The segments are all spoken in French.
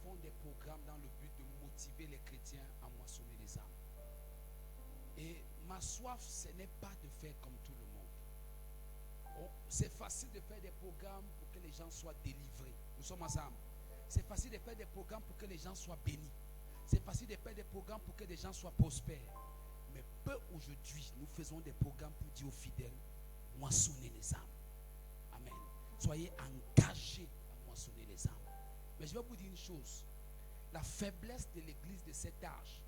font des programmes dans le but de motiver les chrétiens à moissonner les âmes. Et ma soif, ce n'est pas de faire comme tout le monde. C'est facile de faire des programmes pour que les gens soient délivrés. Nous sommes ensemble. C'est facile de faire des programmes pour que les gens soient bénis. C'est facile de faire des programmes pour que les gens soient prospères. Mais peu aujourd'hui, nous faisons des programmes pour dire aux fidèles, moissonner les âmes. Amen. Soyez engagés à moissonner les âmes. Mais je vais vous dire une chose. La faiblesse de l'église de cet âge,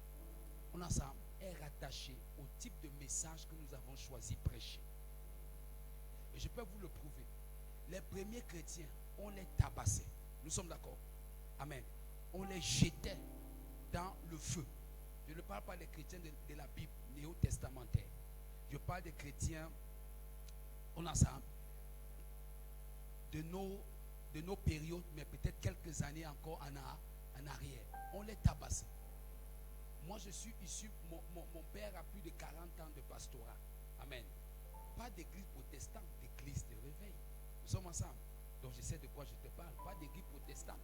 on ensemble, est rattachée au type de message que nous avons choisi prêcher. Et je peux vous le prouver. Les premiers chrétiens, on les tabassait. Nous sommes d'accord. Amen. On les jetait dans le feu. Je ne parle pas des chrétiens de la Bible néo-testamentaire. Je parle des chrétiens, on ensemble, de nos périodes, mais peut-être quelques années encore en arrière. On les tabassait. Moi, je suis issu, mon père a plus de 40 ans de pastorat. Amen. Pas d'église protestante, d'église de réveil. Nous sommes ensemble. Donc, je sais de quoi je te parle. Pas d'église protestante,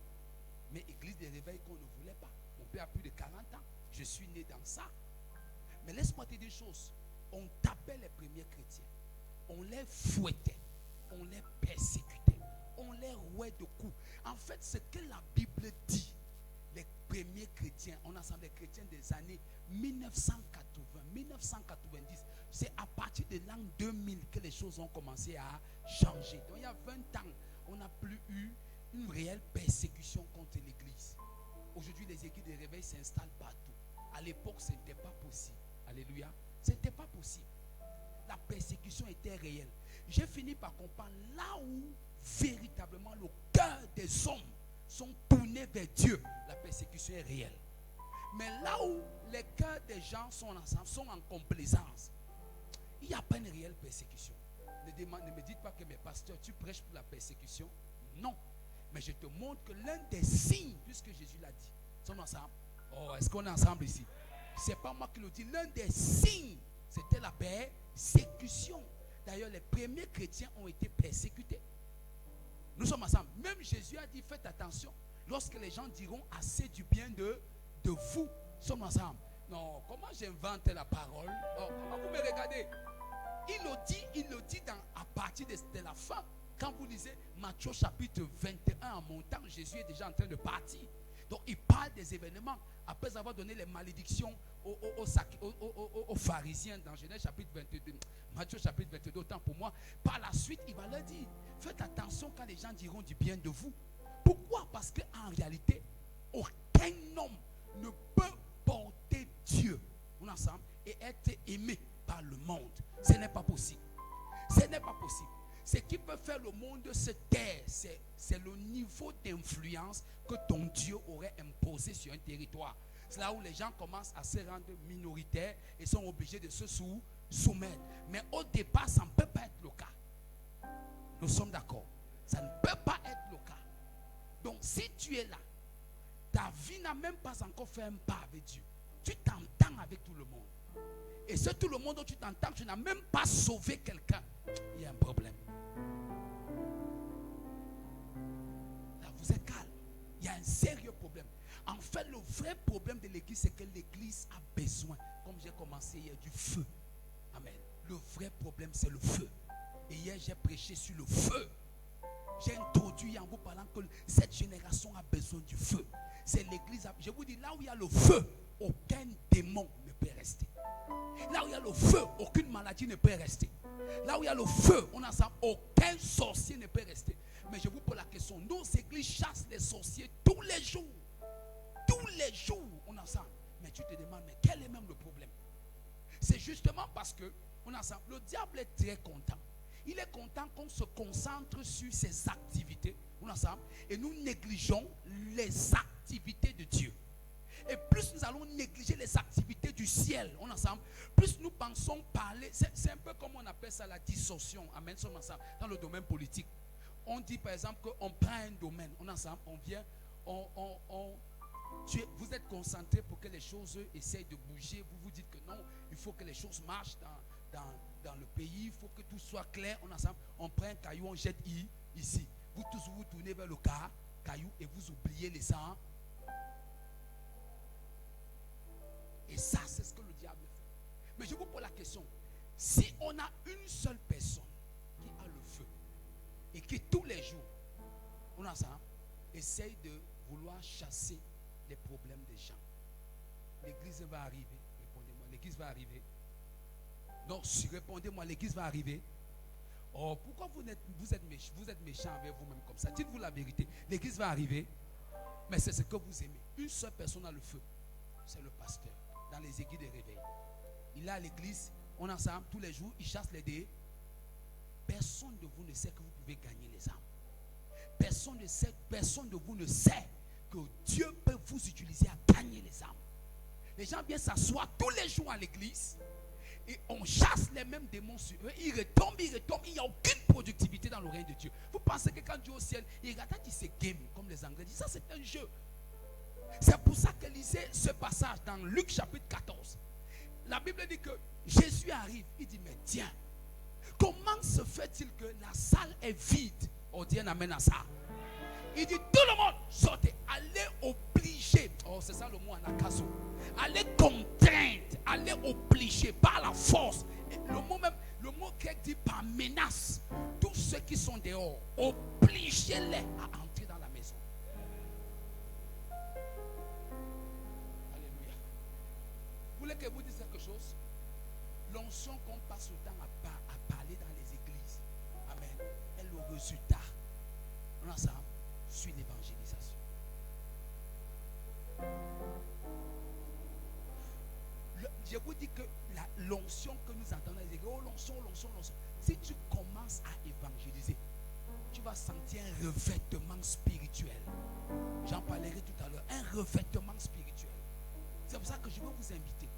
mais église de réveil qu'on ne voulait pas. Mon père a plus de 40 ans. Je suis né dans ça. Mais laisse-moi te dire une chose. On tapait les premiers chrétiens. On les fouettait. On les persécutait. On les rouait de coups. En fait, ce que la Bible dit, les premiers chrétiens, on a ensemble les chrétiens des années 1980, 1990, c'est à partir de l'an 2000 que les choses ont commencé à changer. Donc il y a 20 ans, on n'a plus eu une réelle persécution contre l'église. Aujourd'hui, les églises de réveil s'installent partout. À l'époque, ce n'était pas possible. Alléluia. Ce n'était pas possible. La persécution était réelle. J'ai fini par comprendre là où véritablement le cœur des hommes sont tournés vers Dieu, la persécution est réelle. Mais là où les cœurs des gens sont ensemble, sont en complaisance, il n'y a pas une réelle persécution. Ne me dites pas que mes pasteurs, tu prêches pour la persécution. Non. Mais je te montre que l'un des signes, puisque Jésus l'a dit, sommes ensemble. Oh, est-ce qu'on est ensemble ici? C'est pas moi qui le dis. L'un des signes, c'était la persécution. D'ailleurs, les premiers chrétiens ont été persécutés. Nous sommes ensemble. Même Jésus a dit, faites attention. Lorsque les gens diront assez du bien de vous, nous sommes ensemble. Non, comment j'invente la parole? Oh, comment vous me regardez? Il le dit à partir de la fin. Quand vous lisez Matthieu chapitre 21 en montant, Jésus est déjà en train de partir. Donc il parle des événements. Après avoir donné les malédictions aux pharisiens dans Genèse chapitre 22, Matthieu chapitre 22, autant pour moi. Par la suite, il va leur dire, faites attention quand les gens diront du bien de vous. Pourquoi? Parce qu'en réalité, aucun homme ne peut porter Dieu ensemble et être aimé par le monde. Ce n'est pas possible. Ce n'est pas possible. Ce qui peut faire le monde se taire, c'est le niveau d'influence que ton Dieu aurait imposé sur un territoire. C'est là où les gens commencent à se rendre minoritaires et sont obligés de se soumettre. Mais au départ, ça ne peut pas être le cas. Nous sommes d'accord. Ça ne peut pas être le cas. Donc, si tu es là, ta vie n'a même pas encore fait un pas avec Dieu. Tu t'entends avec tout le monde. Et si tout le monde dont tu t'entends, tu n'as même pas sauvé quelqu'un, il y a un problème. Là, vous êtes calme. Il y a un sérieux problème. En fait, le vrai problème de l'église, c'est que l'église a besoin, comme j'ai commencé hier, du feu. Amen. Le vrai problème, c'est le feu. Et hier, j'ai prêché sur le feu. J'ai introduit en vous parlant que cette génération a besoin du feu. C'est l'église. Je vous dis, là où il y a le feu, aucun démon ne peut rester. Là où il y a le feu, aucune maladie ne peut rester. Là où il y a le feu, on a ça, aucun sorcier ne peut rester. Mais je vous pose la question, nos églises chassent les sorciers tous les jours. Tous les jours, on a ça. Mais tu te demandes, mais quel est même le problème? C'est justement parce que, on a ça, le diable est très content. Il est content qu'on se concentre sur ses activités, on a ça, et nous négligeons les activités de Dieu. Et plus nous allons négliger les activités du ciel, on ensemble, plus nous pensons parler. C'est un peu comme on appelle ça la distorsion. Amen, ensemble, dans le domaine politique. On dit par exemple qu'on prend un domaine, on ensemble, on vient, vous êtes concentré pour que les choses essayent de bouger. Vous vous dites que non, il faut que les choses marchent dans le pays, il faut que tout soit clair. On ensemble, on prend un caillou, on jette ici. Vous tous vous tournez vers le caillou et vous oubliez les Et ça, c'est ce que le diable fait. Mais je vous pose la question. Si on a une seule personne qui a le feu et qui tous les jours, on a ça, essaye de vouloir chasser les problèmes des gens, l'église va arriver. Répondez-moi, l'église va arriver. Non, si répondez-moi, l'église va arriver. Oh, pourquoi vous êtes méchant avec vous-même comme ça? Dites-vous la vérité. L'église va arriver, mais c'est ce que vous aimez. Une seule personne a le feu, c'est le pasteur. Dans les églises de réveil, il est à l'église, on est ensemble tous les jours, il chasse les dés. Personne de vous ne sait que vous pouvez gagner les âmes. Personne de vous ne sait que Dieu peut vous utiliser à gagner les âmes. Les gens viennent s'asseoir tous les jours à l'église et on chasse les mêmes démons sur eux. Ils retombent. Il n'y a aucune productivité dans le règne de Dieu. Vous pensez que quand Dieu est au ciel, il regarde, il se game, comme les Anglais disent. Ça, c'est un jeu. C'est pour ça que lisez ce passage dans Luc chapitre 14. La Bible dit que Jésus arrive. Il dit, mais tiens, comment se fait-il que la salle est vide? On dit un amen à ça. Il dit, tout le monde, sortez, allez obliger. Oh, c'est ça le mot anakazo. Allez contraindre, allez obliger par la force. Et le mot grec dit par menace. Tous ceux qui sont dehors, obligez-les à entrer dans la maison. Alléluia. Vous voulez que je vous dise quelque chose? L'onction qu'on passe le temps à parler dans les églises, amen, est le résultat, on ensemble, sur l'évangélisation. Je vous dis que l'onction que nous entendons dans les églises, oh l'onction. Si tu commences à évangéliser, tu vas sentir un revêtement spirituel. J'en parlerai tout à l'heure. Un revêtement spirituel. C'est pour ça que je veux vous inviter.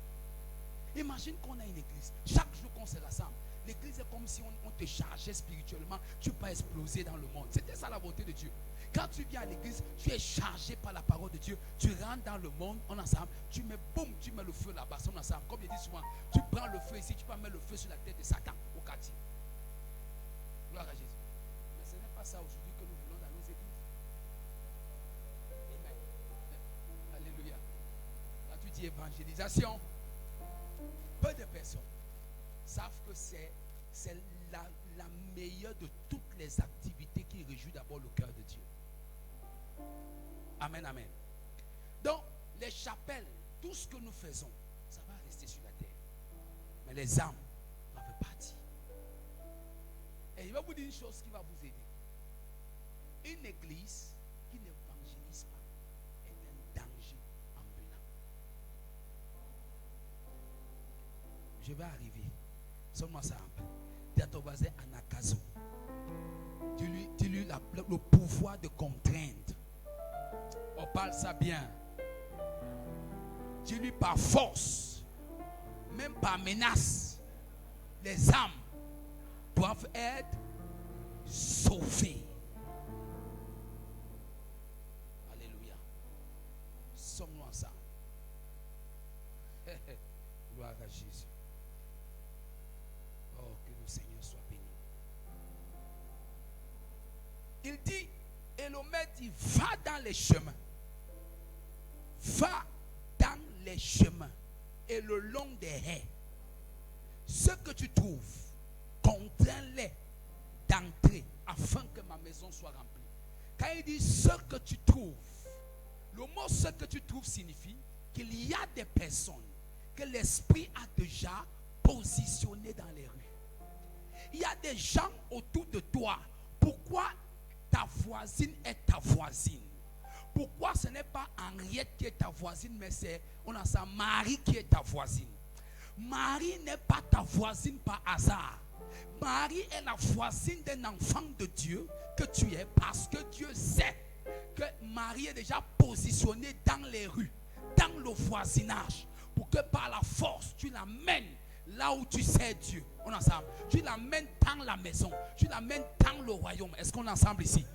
Imagine qu'on a une église. Chaque jour qu'on se rassemble, l'église est comme si on te chargeait spirituellement. Tu peux exploser dans le monde. C'était ça la volonté de Dieu. Quand tu viens à l'église, tu es chargé par la parole de Dieu. Tu rentres dans le monde, on ensemble. Tu mets le feu là-bas, on ensemble. Comme je dis souvent, tu prends le feu ici, tu peux mettre le feu sur la tête de Satan au quartier. Gloire à Jésus. Mais ce n'est pas ça aujourd'hui que nous voulons dans nos églises. Amen. Alléluia. Quand tu dis évangélisation, peu de personnes savent que c'est la meilleure de toutes les activités qui réjouit d'abord le cœur de Dieu. Amen, amen. Donc, les chapelles, tout ce que nous faisons, ça va rester sur la terre. Mais les âmes en font partie. Et il va vous dire une chose qui va vous aider. Une église qui n'évangélise pas est un danger ambulant. Je vais arriver. Sommes-moi ça un peu. Dis à ton voisin anakazo. Dis-lui le pouvoir de contraindre. On parle ça bien. Dis-lui par force, même par menace, les âmes doivent être sauvées. Alléluia. Sommes-nous ensemble. Gloire à Jésus. Oh, que le Seigneur soit béni. Il dit, et le maître dit, va dans les chemins. Va dans les chemins et le long des haies. Ce que tu trouves, contrains-les d'entrer afin que ma maison soit remplie. Quand il dit ce que tu trouves, le mot ce que tu trouves signifie qu'il y a des personnes que l'esprit a déjà positionnées dans les rues. Il y a des gens autour de toi. Pourquoi ta voisine est ta voisine? Pourquoi ce n'est pas Henriette qui est ta voisine, mais c'est Marie qui est ta voisine? Marie n'est pas ta voisine par hasard. Marie est la voisine d'un enfant de Dieu que tu es, parce que Dieu sait que Marie est déjà positionnée dans les rues, dans le voisinage, pour que par la force tu l'amènes là où tu sais Dieu. On est ensemble. Tu l'amènes dans la maison, tu l'amènes dans le royaume. Est-ce qu'on est ensemble ici?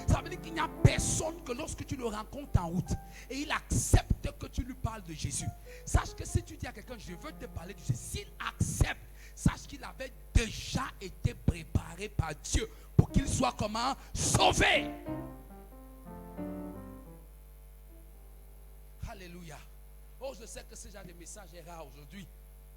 Ça veut dire qu'il n'y a personne que lorsque tu le rencontres en route et il accepte que tu lui parles de Jésus. Sache que si tu dis à quelqu'un, je veux te parler de Jésus, s'il accepte, sache qu'il avait déjà été préparé par Dieu pour qu'il soit comment? Sauvé. Alléluia. Oh, je sais que ce genre de message est rare aujourd'hui.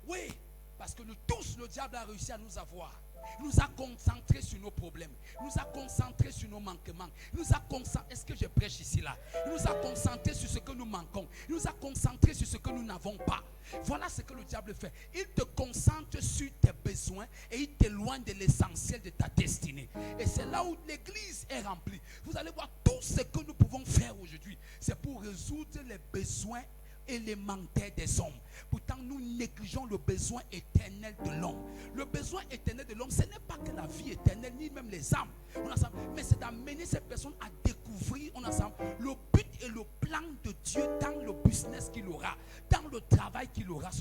Oui, parce que nous tous, le diable a réussi à nous avoir. Il nous a concentrés sur nos problèmes. Il nous a concentrés sur nos manquements. Il nous a concentrés. Est-ce que je prêche ici là? Il nous a concentrés sur ce que nous manquons. Il nous a concentrés sur ce que nous n'avons pas. Voilà ce que le diable fait. Il te concentre sur tes besoins et il t'éloigne de l'essentiel de ta destinée. Et c'est là où l'église est remplie. Vous allez voir tout ce que nous pouvons faire aujourd'hui. C'est pour résoudre les besoins élémentaire des hommes. Pourtant, nous négligeons le besoin éternel de l'homme. Le besoin éternel de l'homme, ce n'est pas que la vie éternelle, ni même les âmes, mais c'est d'amener ces personnes à découvrir le but et le plan de Dieu dans le business qu'il aura, dans le travail qu'il aura,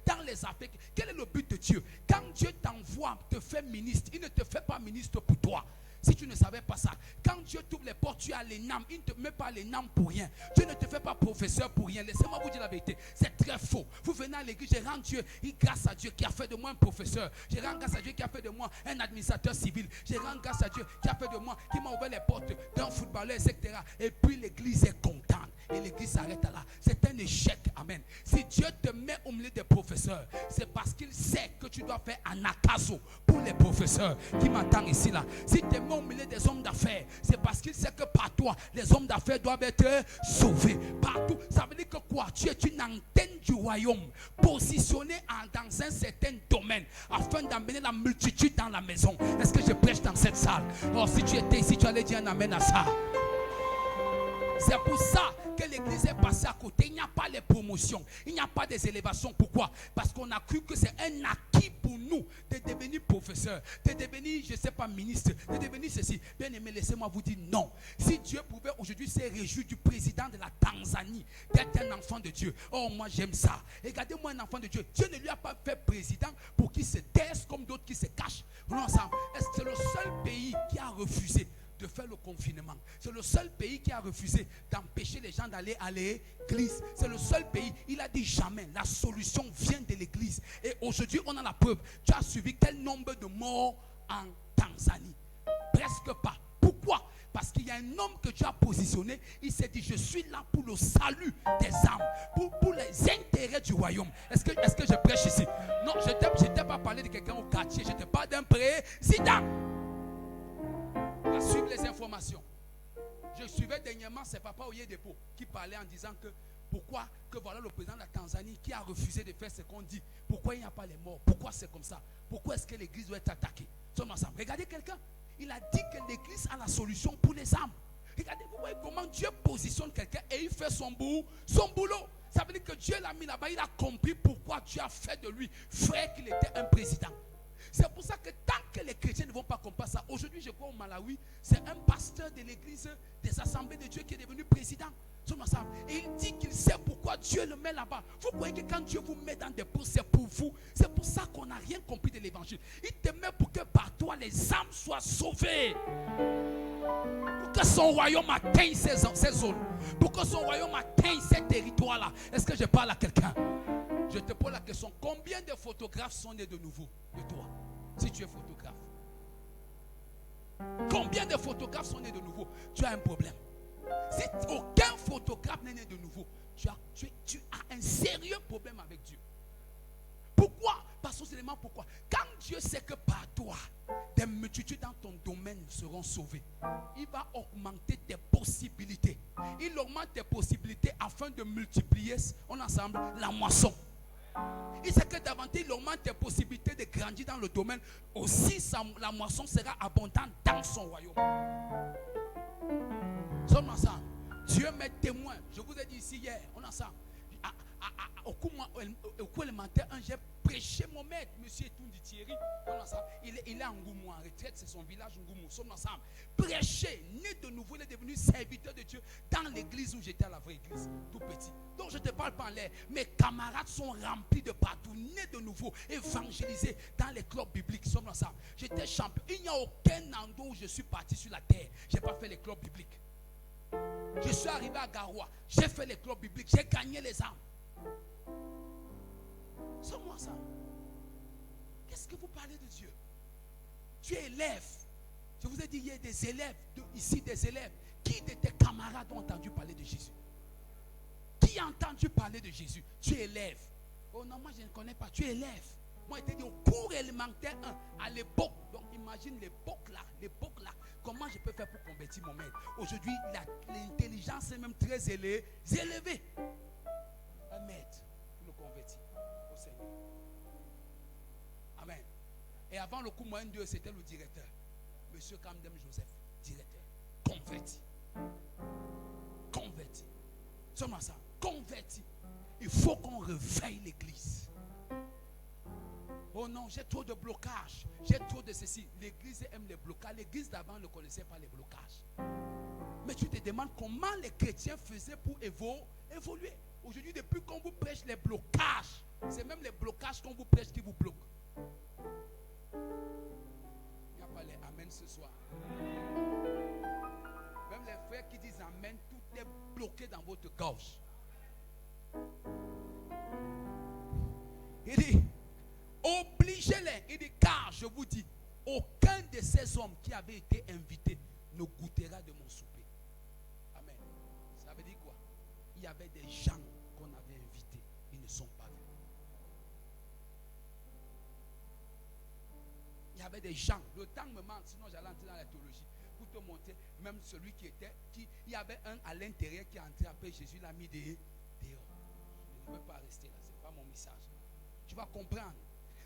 dans les affaires. Quel est le but de Dieu? Quand Dieu t'envoie, te fait ministre, il ne te fait pas ministre pour toi. Si tu ne savais pas ça, quand Dieu t'ouvre les portes, tu as l'ENAM. Il ne te met pas l'ENAM pour rien. Dieu ne te fait pas professeur pour rien. Laissez-moi vous dire la vérité. C'est très faux. Vous venez à l'église, je rends Dieu, grâce à Dieu qui a fait de moi un professeur. Je rends grâce à Dieu qui a fait de moi un administrateur civil. Je rends grâce à Dieu qui a fait de moi, qui m'a ouvert les portes d'un footballeur, etc. Et puis l'église est contente. Et l'église s'arrête là. C'est un échec. Amen. Si Dieu te met au milieu des professeurs, c'est parce qu'il sait que tu dois faire un akazo pour les professeurs qui m'attendent ici là. Si tu es au milieu des hommes d'affaires, c'est parce qu'il sait que par toi, les hommes d'affaires doivent être sauvés. Partout. Ça veut dire que quoi? Tu es une antenne du royaume positionnée dans un certain domaine afin d'amener la multitude dans la maison. Est-ce que je prêche dans cette salle? Oh, si tu étais ici, tu allais dire un amen à ça. C'est pour ça que l'église est passée à côté. Il n'y a pas les promotions, il n'y a pas des élévations. Pourquoi? Parce qu'on a cru que c'est un acquis pour nous de devenir professeur, de devenir, je ne sais pas, ministre, de devenir ceci. Bien aimé, laissez-moi vous dire non. Si Dieu pouvait aujourd'hui se réjouir du président de la Tanzanie d'être un enfant de Dieu, oh moi j'aime ça. Regardez-moi un enfant de Dieu. Dieu ne lui a pas fait président pour qu'il se taise comme d'autres qui se cachent. C'est le seul pays qui a refusé de faire le confinement. C'est le seul pays qui a refusé d'empêcher les gens d'aller à l'église. C'est le seul pays. Il a dit jamais. La solution vient de l'église. Et aujourd'hui, on a la preuve. Tu as suivi quel nombre de morts en Tanzanie? Presque pas. Pourquoi? Parce qu'il y a un homme que tu as positionné. Il s'est dit, je suis là pour le salut des âmes, pour les intérêts du royaume. Est-ce que je prêche ici? Non, je ne t'ai pas parlé de quelqu'un au quartier. Je te parle d'un président. À suivre les informations. Je suivais dernièrement c'est Papa Oyedepo qui parlait en disant que pourquoi que voilà le président de la Tanzanie qui a refusé de faire ce qu'on dit. Pourquoi il n'y a pas les morts? Pourquoi c'est comme ça? Pourquoi est-ce que l'église doit être attaquée? Sommes ensemble. Regardez quelqu'un. Il a dit que l'église a la solution pour les âmes. Regardez, vous voyez comment Dieu positionne quelqu'un et il fait son boulot. Ça veut dire que Dieu l'a mis là-bas. Il a compris pourquoi Dieu a fait de lui frère qu'il était un président. C'est pour ça que tant que les chrétiens ne vont pas comprendre ça, aujourd'hui je crois au Malawi, c'est un pasteur de l'église des assemblées de Dieu qui est devenu président. Et il dit qu'il sait pourquoi Dieu le met là-bas. Vous croyez que quand Dieu vous met dans des postes, c'est pour vous. C'est pour ça qu'on n'a rien compris de l'évangile. Il te met pour que par toi les âmes soient sauvées. Pour que son royaume atteigne ces zones. Pour que son royaume atteigne ces territoires-là. Est-ce que je parle à quelqu'un? Je te pose la question, combien de photographes sont nés de nouveau de toi, si tu es photographe? Combien de photographes sont nés de nouveau? Tu as un problème. Si aucun photographe n'est né de nouveau, tu as un sérieux problème avec Dieu. Pourquoi? Parce que seulement pourquoi? Quand Dieu sait que par toi, des multitudes dans ton domaine seront sauvées, il va augmenter tes possibilités. Il augmente tes possibilités afin de multiplier ensemble la moisson. Il sait que davantage il augmente tes possibilités de grandir dans le domaine. Aussi la moisson sera abondante dans son royaume. Sommes ensemble. Dieu m'est témoin. Je vous ai dit ici hier, on est ensemble. Au cours élémentaire, j'ai prêché mon maître, monsieur Etoundi Thierry. Il est en Ngoumou, en retraite, c'est son village Ngoumou. Nous sommes ensemble. Prêché, né de nouveau, il est devenu serviteur de Dieu dans l'église où j'étais à la vraie église, tout petit. Donc je ne te parle pas en l'air. Mes camarades sont remplis de partout, nés de nouveau, évangélisés dans les clubs bibliques. Nous sommes ensemble. J'étais champion. Il n'y a aucun endroit où je suis parti sur la terre. Je n'ai pas fait les clubs bibliques. Je suis arrivé à Garoua, j'ai fait les clubs bibliques, j'ai gagné les âmes. Sommes-nous ensemble. Qu'est-ce que vous parlez de Dieu? Tu es élève. Je vous ai dit, il y a des élèves, ici des élèves. Qui de tes camarades ont entendu parler de Jésus? Qui as entendu parler de Jésus, tu élèves. Oh non, moi je ne connais pas, tu élèves. Moi, je t'ai dit au cours élémentaire 1, à l'époque. Donc, imagine l'époque là. Comment je peux faire pour convertir mon maître? Aujourd'hui, l'intelligence est même très élevée. Un maître pour le convertir au Seigneur. Amen. Et avant le coup moyen 2, c'était le directeur. Monsieur Kamdem Joseph, directeur. Converti. Seulement ça, converti. Il faut qu'on réveille l'église. Oh non, j'ai trop de blocages. J'ai trop de ceci. L'église aime les blocages. L'église d'avant ne connaissait pas les blocages. Mais tu te demandes comment les chrétiens faisaient pour évoluer. Aujourd'hui, depuis qu'on vous prêche les blocages, c'est même les blocages qu'on vous prêche qui vous bloquent. Il n'y a pas les amen ce soir. Même les frères qui disent amen, tout est bloqué dans votre gorge. Il dit, obligez-les. Il dit, car je vous dis, aucun de ces hommes qui avaient été invités ne goûtera de mon souper. Amen. Ça veut dire quoi? Il y avait des gens qu'on avait invités, ils ne sont pas venus. Il y avait des gens, le temps me manque, sinon j'allais entrer dans la théologie. Pour te montrer, même celui il y avait un à l'intérieur qui est entré après Jésus l'a mis dehors. Je ne veux pas rester là, ce n'est pas mon message. Tu vas comprendre.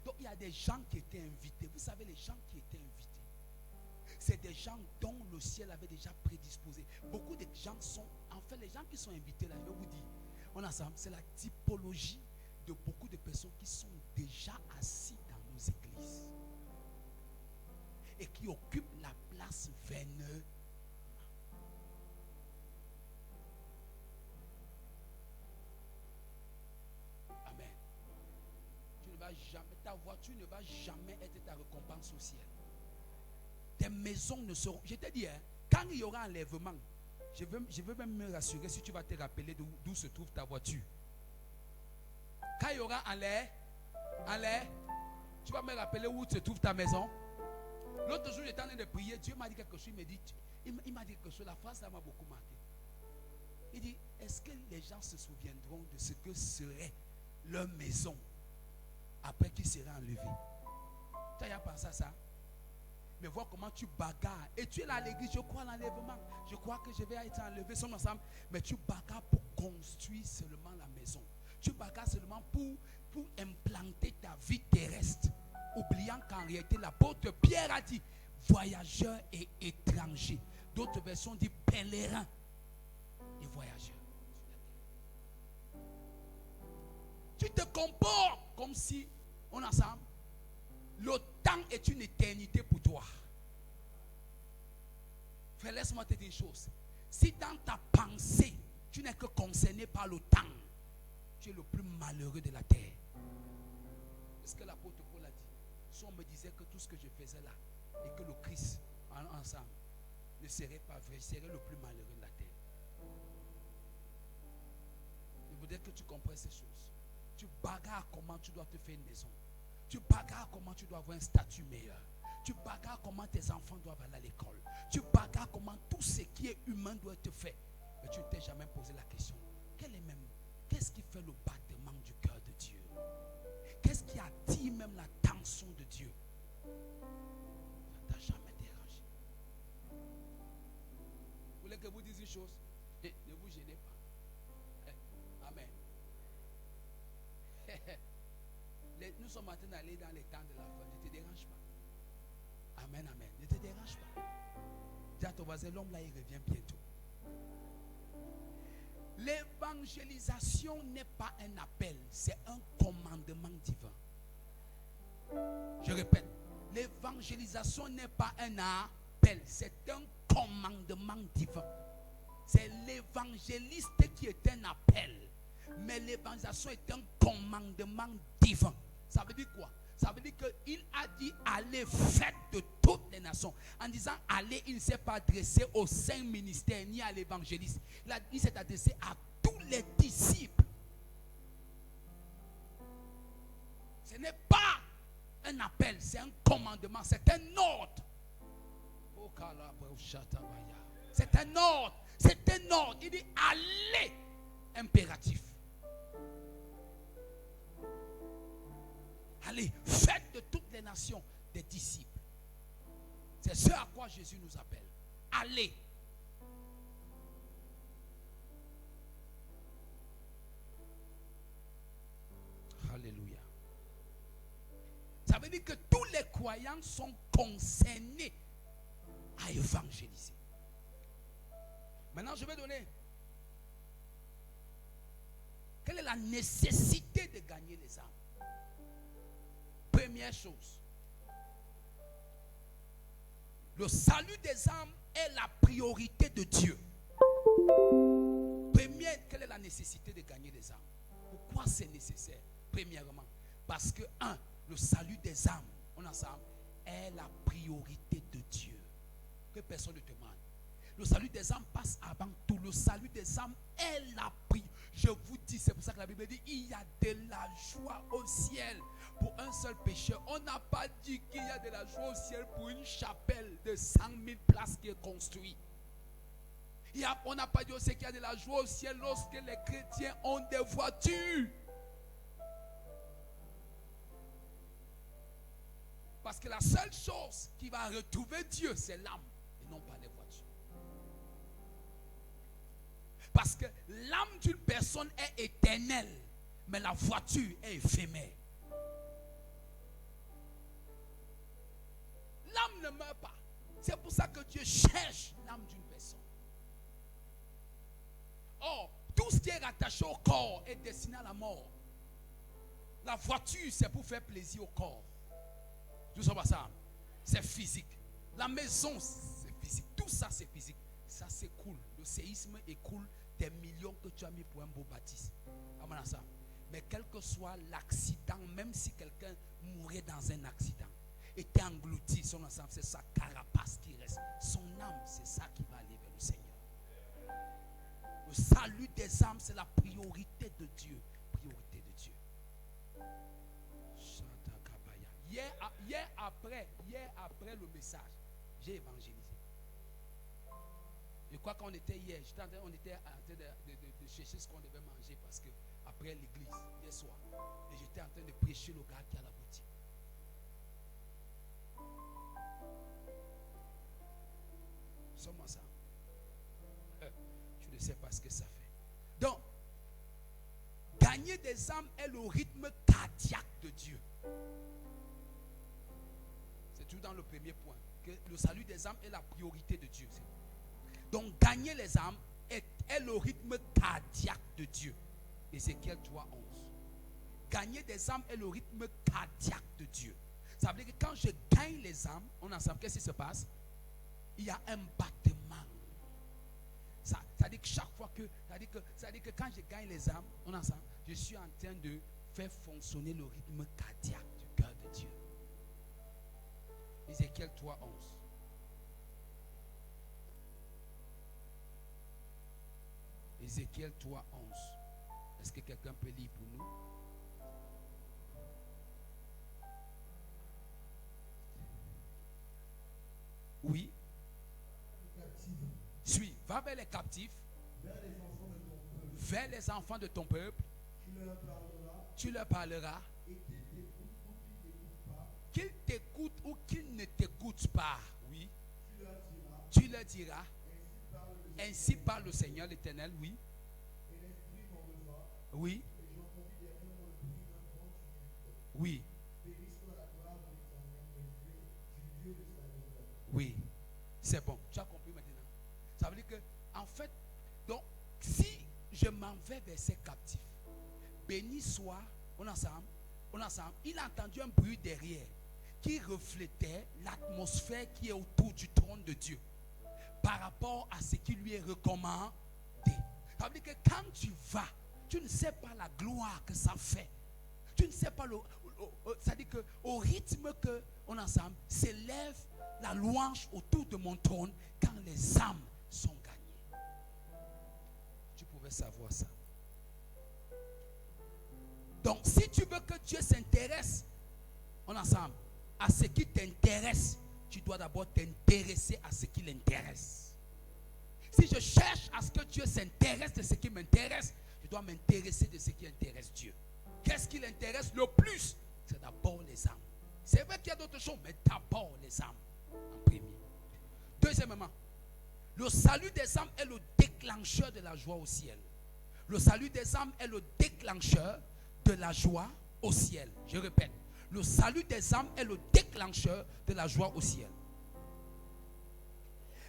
Donc il y a des gens qui étaient invités. Vous savez, les gens qui étaient invités, c'est des gens dont le ciel avait déjà prédisposé. Beaucoup de gens sont, en fait, les gens qui sont invités là, je vais vous dire, on a ça, c'est la typologie de beaucoup de personnes qui sont déjà assis dans nos églises et qui occupent la place vaineuse. Amen. Tu ne vas jamais, ta voiture ne va jamais être ta récompense au ciel. Tes maisons ne seront. Je te dis, quand il y aura enlèvement, je veux même me rassurer si tu vas te rappeler d'où se trouve ta voiture. Quand il y aura enlèvement, tu vas me rappeler où se trouve ta maison. L'autre jour, j'étais en train de prier. Dieu m'a dit quelque chose. Il m'a dit quelque chose. La phrase, ça m'a beaucoup marqué. Il dit, est-ce que les gens se souviendront de ce que serait leur maison après qu'ils seraient enlevés? Tu as pensé à ça? Mais vois comment tu bagarres. Et tu es là à l'église, je crois à l'enlèvement. Je crois que je vais être enlevé, sommes ensemble. Mais tu bagarres pour construire seulement la maison. Tu bagarres seulement pour implanter ta vie terrestre. Oubliant qu'en réalité, l'apôtre Pierre a dit voyageurs et étrangers. D'autres versions disent pèlerins et voyageurs. Tu te comportes comme si, on est ensemble, le temps est une éternité pour toi. Frère, laisse-moi te dire une chose. Si dans ta pensée, tu n'es que concerné par le temps, tu es le plus malheureux de la terre. Est-ce que l'apôtre Paul a dit? Si on me disait que tout ce que je faisais là, et que le Christ, ensemble, ne serait pas vrai, je serais le plus malheureux de la terre. Je voudrais que tu comprennes ces choses. Tu bagarres comment tu dois te faire une maison. Tu bagarres comment tu dois avoir un statut meilleur. Tu bagarres comment tes enfants doivent aller à l'école. Tu bagarres comment tout ce qui est humain doit être fait. Mais tu ne t'es jamais posé la question. Qu'est-ce qui fait le battement du cœur de Dieu? Qu'est-ce qui attire même l'attention de Dieu? Ça ne t'a jamais dérangé. Vous voulez que vous dise une chose? Ne vous gênez pas. Amen. Nous sommes en train d'aller dans les temps de la fin. Ne te dérange pas. Amen, amen. Ne te dérange pas. Dis à ton voisin, l'homme là, il revient bientôt. L'évangélisation n'est pas un appel, c'est un commandement divin. Je répète, l'évangélisation n'est pas un appel, c'est un commandement divin. C'est l'évangéliste qui est un appel, mais l'évangélisation est un commandement divin. Ça veut dire quoi? Ça veut dire qu'il a dit allez, faites de toutes les nations. En disant allez, il ne s'est pas adressé aux 5 ministères ni à l'évangéliste. Il s'est adressé à tous les disciples. Ce n'est pas un appel, c'est un commandement, c'est un ordre. C'est un ordre, c'est un ordre. Il dit allez, impératif. destination des disciples. C'est ce à quoi Jésus nous appelle. Allez. Alléluia. Ça veut dire que tous les croyants sont concernés à évangéliser. Maintenant, je vais donner. Quelle est la nécessité de gagner les âmes? Première chose, le salut des âmes est la priorité de Dieu. Première, quelle est la nécessité de gagner les âmes? Pourquoi c'est nécessaire? Premièrement, parce que le salut des âmes, est la priorité de Dieu. Que personne ne te demande. Le salut des âmes passe avant tout. Le salut des âmes est la priorité. Je vous dis, c'est pour ça que la Bible dit, il y a de la joie au ciel pour un seul pécheur. On n'a pas dit qu'il y a de la joie au ciel pour une chapelle de 100 000 places qui est construite. On n'a pas dit aussi qu'il y a de la joie au ciel lorsque les chrétiens ont des voitures. Parce que la seule chose qui va retrouver Dieu, c'est l'âme et non pas les voitures. Parce que l'âme d'une personne est éternelle, mais la voiture est éphémère. L'âme ne meurt pas. C'est pour ça que Dieu cherche l'âme d'une personne. Or, tout ce qui est rattaché au corps est destiné à la mort. La voiture, c'est pour faire plaisir au corps. Tout ça, c'est physique. La maison, c'est physique. Tout ça, c'est physique. Ça s'écoule. Le séisme écoule des millions que tu as mis pour un beau bâtisse. Mais quel que soit l'accident, même si quelqu'un mourait dans un accident, était englouti, son ensemble, c'est sa carapace qui reste. Son âme, c'est ça qui va aller vers le Seigneur. Le salut des âmes, c'est la priorité de Dieu. Priorité de Dieu. Hier après le message, j'ai évangélisé. Je crois qu'on était hier, on était en train de chercher ce qu'on devait manger parce que après l'église, hier soir, et j'étais en train de prêcher le gars qui a la boutique. Sommes-moi ça. Je ne sais pas ce que ça fait. Donc, gagner des âmes est le rythme cardiaque de Dieu. C'est tout dans le premier point. Que le salut des âmes est la priorité de Dieu. Donc, gagner les âmes est le rythme cardiaque de Dieu. Ézéchiel 3:11. Gagner des âmes est le rythme cardiaque de Dieu. Ça veut dire que quand je gagne les âmes, on ensemble, qu'est-ce qui se passe? Il y a un battement. Ça veut dire que chaque fois que, ça veut dire que quand je gagne les âmes, on ensemble, je suis en train de faire fonctionner le rythme cardiaque du cœur de Dieu. Ézéchiel 3:11. Ézéchiel 3:11. Est-ce que quelqu'un peut lire pour nous? Oui. Suis. Va vers les captifs. Vers les enfants de ton peuple. Tu leur parleras. Qu'ils t'écoutent ou qu'ils ne t'écoutent pas. Oui. Tu leur diras. Ainsi parle le Seigneur l'Éternel. Oui. Oui. Oui. Oui. C'est bon. Tu as compris maintenant. Ça veut dire que, en fait, donc, si je m'en vais vers ces captifs, béni soit, on ensemble, il a entendu un bruit derrière qui reflétait l'atmosphère qui est autour du trône de Dieu par rapport à ce qui lui est recommandé. Ça veut dire que quand tu vas, tu ne sais pas la gloire que ça fait. Tu ne sais pas ça dit que au rythme que on ensemble s'élève la louange autour de mon trône quand les âmes sont gagnées. Tu pouvais savoir ça. Donc si tu veux que Dieu s'intéresse on ensemble à ce qui t'intéresse, tu dois d'abord t'intéresser à ce qui l'intéresse. Si je cherche à ce que Dieu s'intéresse de ce qui m'intéresse, je dois m'intéresser de ce qui intéresse Dieu. Qu'est-ce qui l'intéresse le plus? C'est d'abord les âmes. C'est vrai qu'il y a d'autres choses, mais d'abord les âmes en premier. Deuxièmement, le salut des âmes est le déclencheur de la joie au ciel. Le salut des âmes est le déclencheur de la joie au ciel. Je répète, le salut des âmes est le déclencheur de la joie au ciel.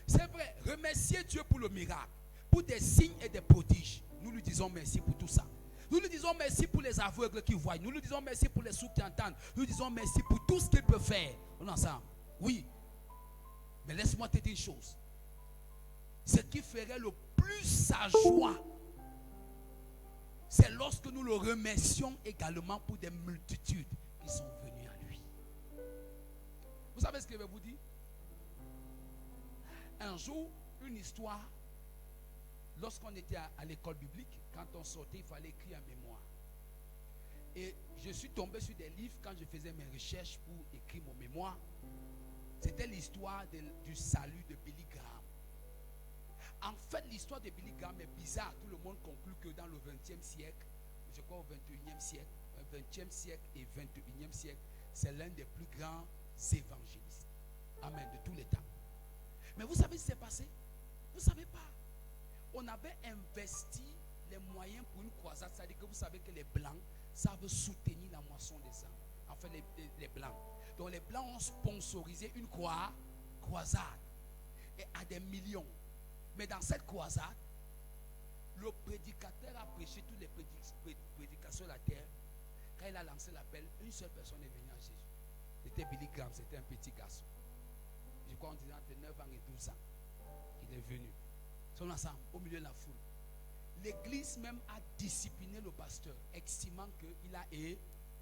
C'est vrai, remercier Dieu pour le miracle, pour des signes et des prodiges. Nous lui disons merci pour tout ça. Nous lui disons merci pour les aveugles qui voient. Nous lui disons merci pour les sourds qui entendent. Nous lui disons merci pour tout ce qu'il peut faire. On est ensemble. Oui. Mais laisse-moi te dire une chose. Ce qui ferait le plus sa joie, c'est lorsque nous le remercions également pour des multitudes qui sont venues à lui. Vous savez ce que je vais vous dire? Un jour, une histoire, lorsqu'on était à l'école biblique, quand on sortait, il fallait écrire un mémoire. Et je suis tombé sur des livres quand je faisais mes recherches pour écrire mon mémoire. C'était l'histoire du salut de Billy Graham. En fait, l'histoire de Billy Graham est bizarre. Tout le monde conclut que dans le 20e siècle, je crois au 21e siècle, 20e siècle et 21e siècle, c'est l'un des plus grands évangélistes. Amen, de tous les temps. Mais vous savez ce qui s'est passé? Vous ne savez pas. On avait investi les moyens pour une croisade. C'est-à-dire que vous savez que les Blancs savent soutenir la moisson des âmes. Enfin, les Blancs. Donc les Blancs ont sponsorisé une croisade. Et à des millions. Mais dans cette croisade, le prédicateur a prêché toutes les prédications de la terre. Quand il a lancé l'appel, une seule personne est venue à Jésus. C'était Billy Graham, c'était un petit garçon. Je crois qu'on disait entre 9 ans et 12 ans qu'il est venu. Ils sont ensemble, au milieu de la foule. L'église même a discipliné le pasteur, estimant qu'il a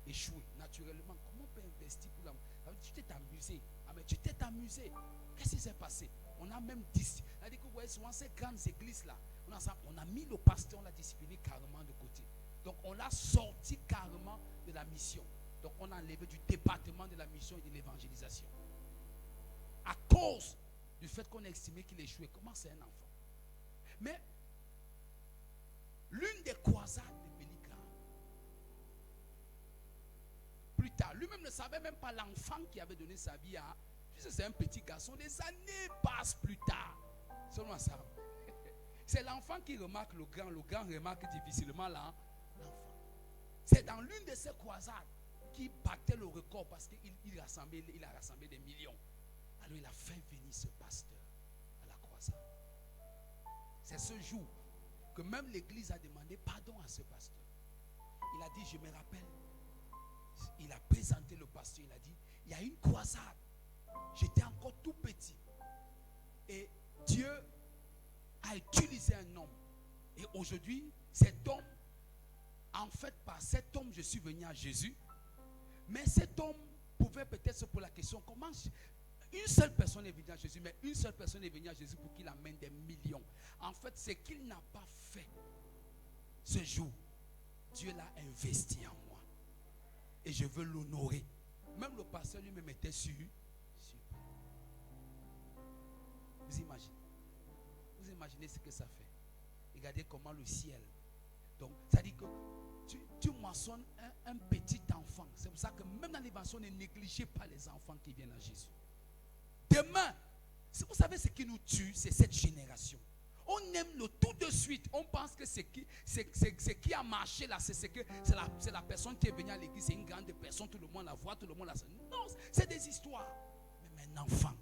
échoué naturellement. Comment on peut investir pour l'amour? Tu t'es amusé. Ah, mais tu t'es amusé. Qu'est-ce qui s'est passé? On a même dit, c'est-à-dire que vous voyez souvent ces grandes églises-là, on a mis le pasteur, on l'a discipliné carrément de côté. Donc on l'a sorti carrément de la mission. Donc on a enlevé du département de la mission et de l'évangélisation. À cause du fait qu'on a estimé qu'il échouait. Comment c'est un enfant? Mais l'une des croisades de Billy Graham, plus tard, lui-même ne savait même pas l'enfant qui avait donné sa vie à. C'est un petit garçon, des années passent plus tard. C'est l'enfant qui remarque le grand remarque difficilement l'enfant. C'est dans l'une de ces croisades qu'il battait le record parce qu'il a rassemblé des millions. Alors il a fait venir ce pasteur à la croisade. C'est ce jour que même l'église a demandé pardon à ce pasteur. Il a dit, je me rappelle, il a présenté le pasteur, il a dit, il y a une croisade. J'étais encore tout petit. Et Dieu a utilisé un homme. Et aujourd'hui, cet homme, en fait, par cet homme, je suis venu à Jésus. Mais cet homme pouvait peut-être se poser la question, comment une seule personne est venue à Jésus, mais une seule personne est venue à Jésus pour qu'il amène des millions. En fait, ce qu'il n'a pas fait ce jour, Dieu l'a investi en moi. Et je veux l'honorer. Même le pasteur lui-même était sûr. Vous imaginez ce que ça fait. Regardez comment le ciel. Donc, ça dit que tu moissonnes un petit enfant. C'est pour ça que même dans l'évangile, ne négligez pas les enfants qui viennent à Jésus. Demain, vous savez ce qui nous tue, c'est cette génération. On aime le tout de suite. On pense que ce qui a marché là, c'est la personne qui est venue à l'église, c'est une grande personne, tout le monde la voit, tout le monde la sait. Non, c'est des histoires. Même un enfant.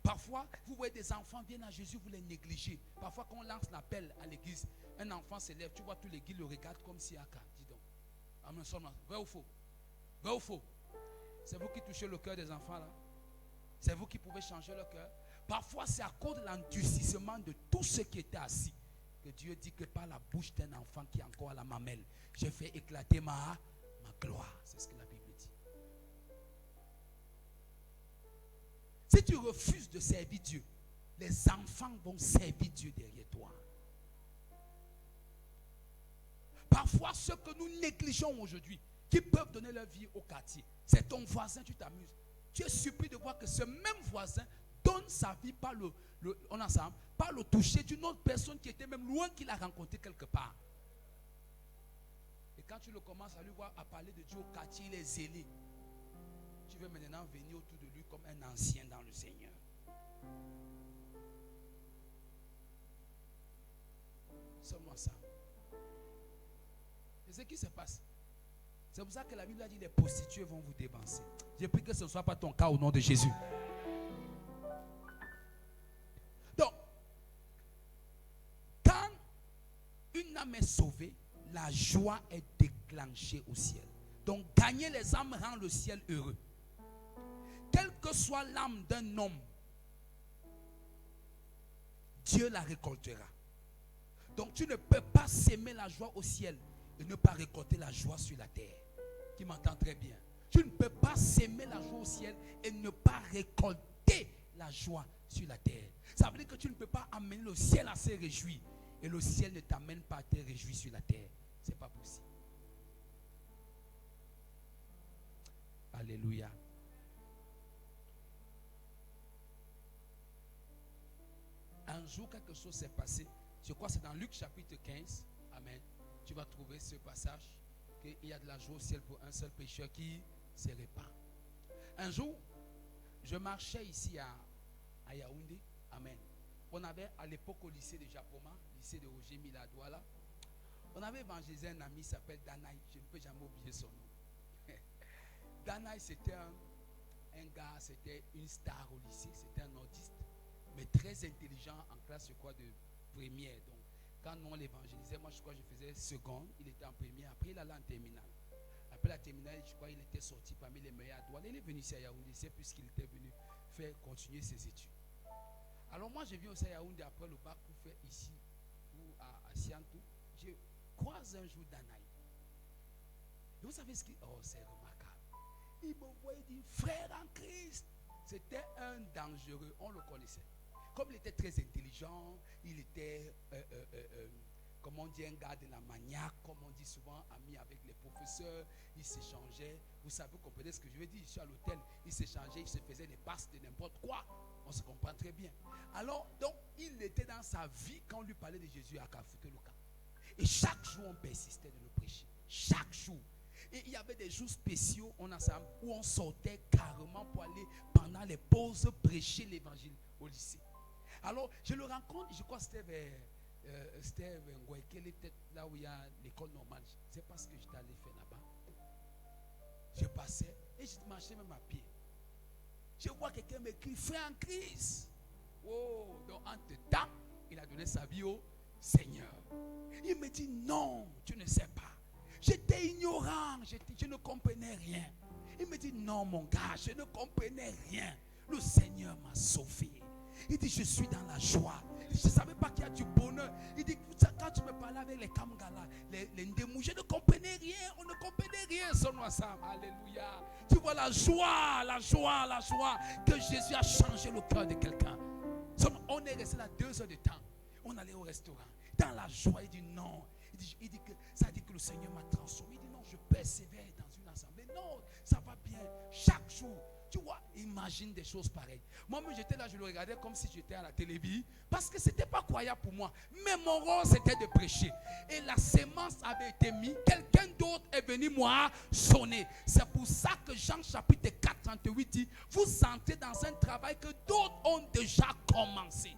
Parfois, vous voyez des enfants viennent à Jésus, vous les négligez. Parfois, quand on lance l'appel à l'église, un enfant s'élève, tu vois tous les guides le regardent comme si à dis donc. Amen, vrai ou faux? Vrai ou faux? C'est vous qui touchez le cœur des enfants là. C'est vous qui pouvez changer leur cœur. Parfois, c'est à cause de l'endurcissement de tous ceux qui étaient assis que Dieu dit que par la bouche d'un enfant qui est encore à la mamelle, j'ai fait éclater ma gloire. C'est ce que la Bible dit. Si tu refuses de servir Dieu, les enfants vont servir Dieu derrière toi. Parfois, ceux que nous négligeons aujourd'hui, qui peuvent donner leur vie au quartier, c'est ton voisin, tu t'amuses. Tu es surpris de voir que ce même voisin donne sa vie par par le toucher d'une autre personne qui était même loin, qu'il a rencontré quelque part. Et quand tu le commences à lui voir à parler de Dieu au quartier, il est zélé. tu veux maintenant venir autour de lui comme un ancien dans le Seigneur. Sommes ensemble. Et ce qui se passe, c'est pour ça que la Bible a dit les prostituées vont vous dévancer. J'ai pris que ce ne soit pas ton cas au nom de Jésus. Donc, quand une âme est sauvée, la joie est déclenchée au ciel. Donc, gagner les âmes rend le ciel heureux. Quelle que soit l'âme d'un homme, Dieu la récoltera. Donc, tu ne peux pas s'aimer la joie au ciel et ne pas récolter la joie sur la terre. Qui m'entend très bien. Tu ne peux pas s'aimer la joie au ciel et ne pas récolter la joie sur la terre. Ça veut dire que tu ne peux pas amener le ciel à se réjouir et le ciel ne t'amène pas à te réjouir sur la terre. Ce n'est pas possible. Alléluia. Un jour, quelque chose s'est passé. Je crois que c'est dans Luc chapitre 15. Amen. Tu vas trouver ce passage. Il y a de la joie au ciel pour un seul pécheur qui se répand. Un jour, je marchais ici à Yaoundé. Amen. On avait à l'époque au lycée de Japoma, lycée de Roger Miladouala, on avait évangélisé un ami qui s'appelle Danaï. Je ne peux jamais oublier son nom. Danaï, c'était un gars, c'était une star au lycée, c'était un autiste, mais très intelligent en classe, je crois, de première. Donc, quand on l'évangélisait, moi je crois que je faisais seconde, il était en première, après il allait en terminale. Après la terminale, je crois qu'il était sorti parmi les meilleurs à Douala. Il est venu ici à Yaoundé, c'est puisqu'il était venu faire continuer ses études. Alors moi je viens aussi à Yaoundé après le bac pour faire ici, ou à Siantou. Je croise un jour Danaï. Et vous savez ce qu'il... Oh, c'est remarquable. Il me voit, il dit, frère en Christ. C'était un dangereux, on le connaissait. Comme il était très intelligent, il était, comme on dit, un gars de la maniaque, comme on dit souvent, ami avec les professeurs, il s'échangeait. Vous savez, vous comprenez ce que je veux dire, je suis à l'hôtel, il s'échangeait, il se faisait des passes de n'importe quoi. On se comprend très bien. Alors, donc, il était dans sa vie quand on lui parlait de Jésus à Kafouté-Loka. Et chaque jour, on persistait de le prêcher. Chaque jour. Et il y avait des jours spéciaux où on sortait carrément pour aller, pendant les pauses, prêcher l'évangile au lycée. Alors, je le rencontre, je crois que c'était vers Ngouekele, peut-être là où il y a l'école normale. C'est pas ce que j'étais allé faire là-bas. Je passais et je marchais même à pied. Je vois quelqu'un me crie, frère en Christ. Oh, donc entre temps, il a donné sa vie au Seigneur. Il me dit, non, tu ne sais pas. J'étais ignorant, je ne comprenais rien. Il me dit, non mon gars, je ne comprenais rien. Le Seigneur m'a sauvé. Il dit, je suis dans la joie. Je ne savais pas qu'il y a du bonheur. Il dit, quand tu me parlais avec les Kamgala, les Ndemou, je ne comprenais rien. On ne comprenait rien. Sommes ensemble. Alléluia. Tu vois la joie, la joie, la joie que Jésus a changé le cœur de quelqu'un. On est resté là 2 heures de temps. On allait au restaurant. Dans la joie, il dit non. Il dit que ça dit que le Seigneur m'a transformé. Il dit non, je persévère dans une assemblée. Non, ça va bien. Chaque jour. Tu vois, imagine des choses pareilles. Moi-même, j'étais là, je le regardais comme si j'étais à la télévision. Parce que ce n'était pas croyable pour moi. Mais mon rôle, c'était de prêcher. Et la sémence avait été mise. Quelqu'un d'autre est venu, moi, sonner. C'est pour ça que Jean chapitre 4, 38 dit, vous entrez dans un travail que d'autres ont déjà commencé.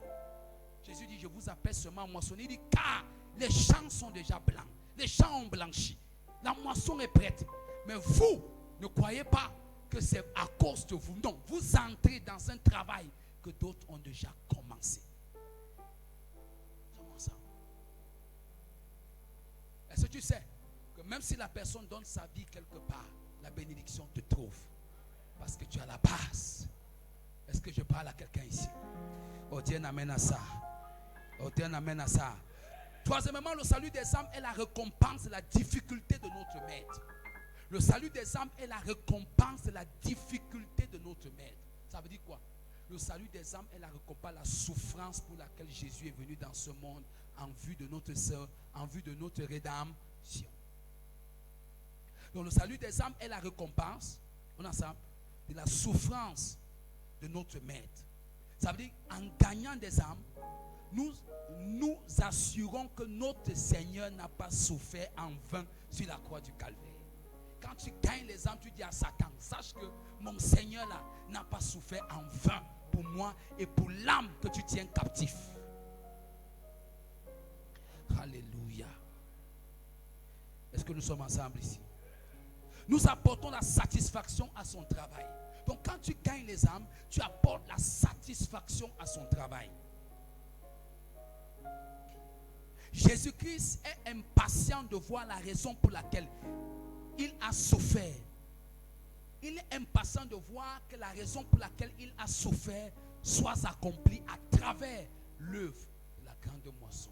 Jésus dit, je vous appelle seulement à moissonner. Il dit, car les champs sont déjà blancs. Les champs ont blanchi. La moisson est prête. Mais vous, ne croyez pas que c'est à cause de vous. Non, vous entrez dans un travail que d'autres ont déjà commencé. Comment ça? Est-ce que tu sais que même si la personne donne sa vie quelque part, la bénédiction te trouve? Parce que tu as la base. Est-ce que je parle à quelqu'un ici? Oh Dieu n'amène à ça. Oh Dieu n'amène à ça. Troisièmement, le salut des âmes est la récompense de la difficulté de notre maître. Le salut des âmes est la récompense de la difficulté de notre maître. Ça veut dire quoi? Le salut des âmes est la récompense, la souffrance pour laquelle Jésus est venu dans ce monde en vue de notre sœur, en vue de notre rédemption. Donc le salut des âmes est la récompense, on a ça, de la souffrance de notre maître. Ça veut dire en gagnant des âmes, nous assurons que notre Seigneur n'a pas souffert en vain sur la croix du Calvaire. Quand tu gagnes les âmes, tu dis à Satan, sache que mon Seigneur là n'a pas souffert en vain pour moi et pour l'âme que tu tiens captif. Alléluia. Est-ce que nous sommes ensemble ici? Nous apportons la satisfaction à son travail. Donc quand tu gagnes les âmes, tu apportes la satisfaction à son travail. Jésus-Christ est impatient de voir la raison pour laquelle il a souffert. Il est impatient de voir que la raison pour laquelle il a souffert soit accomplie à travers l'œuvre de la grande moisson.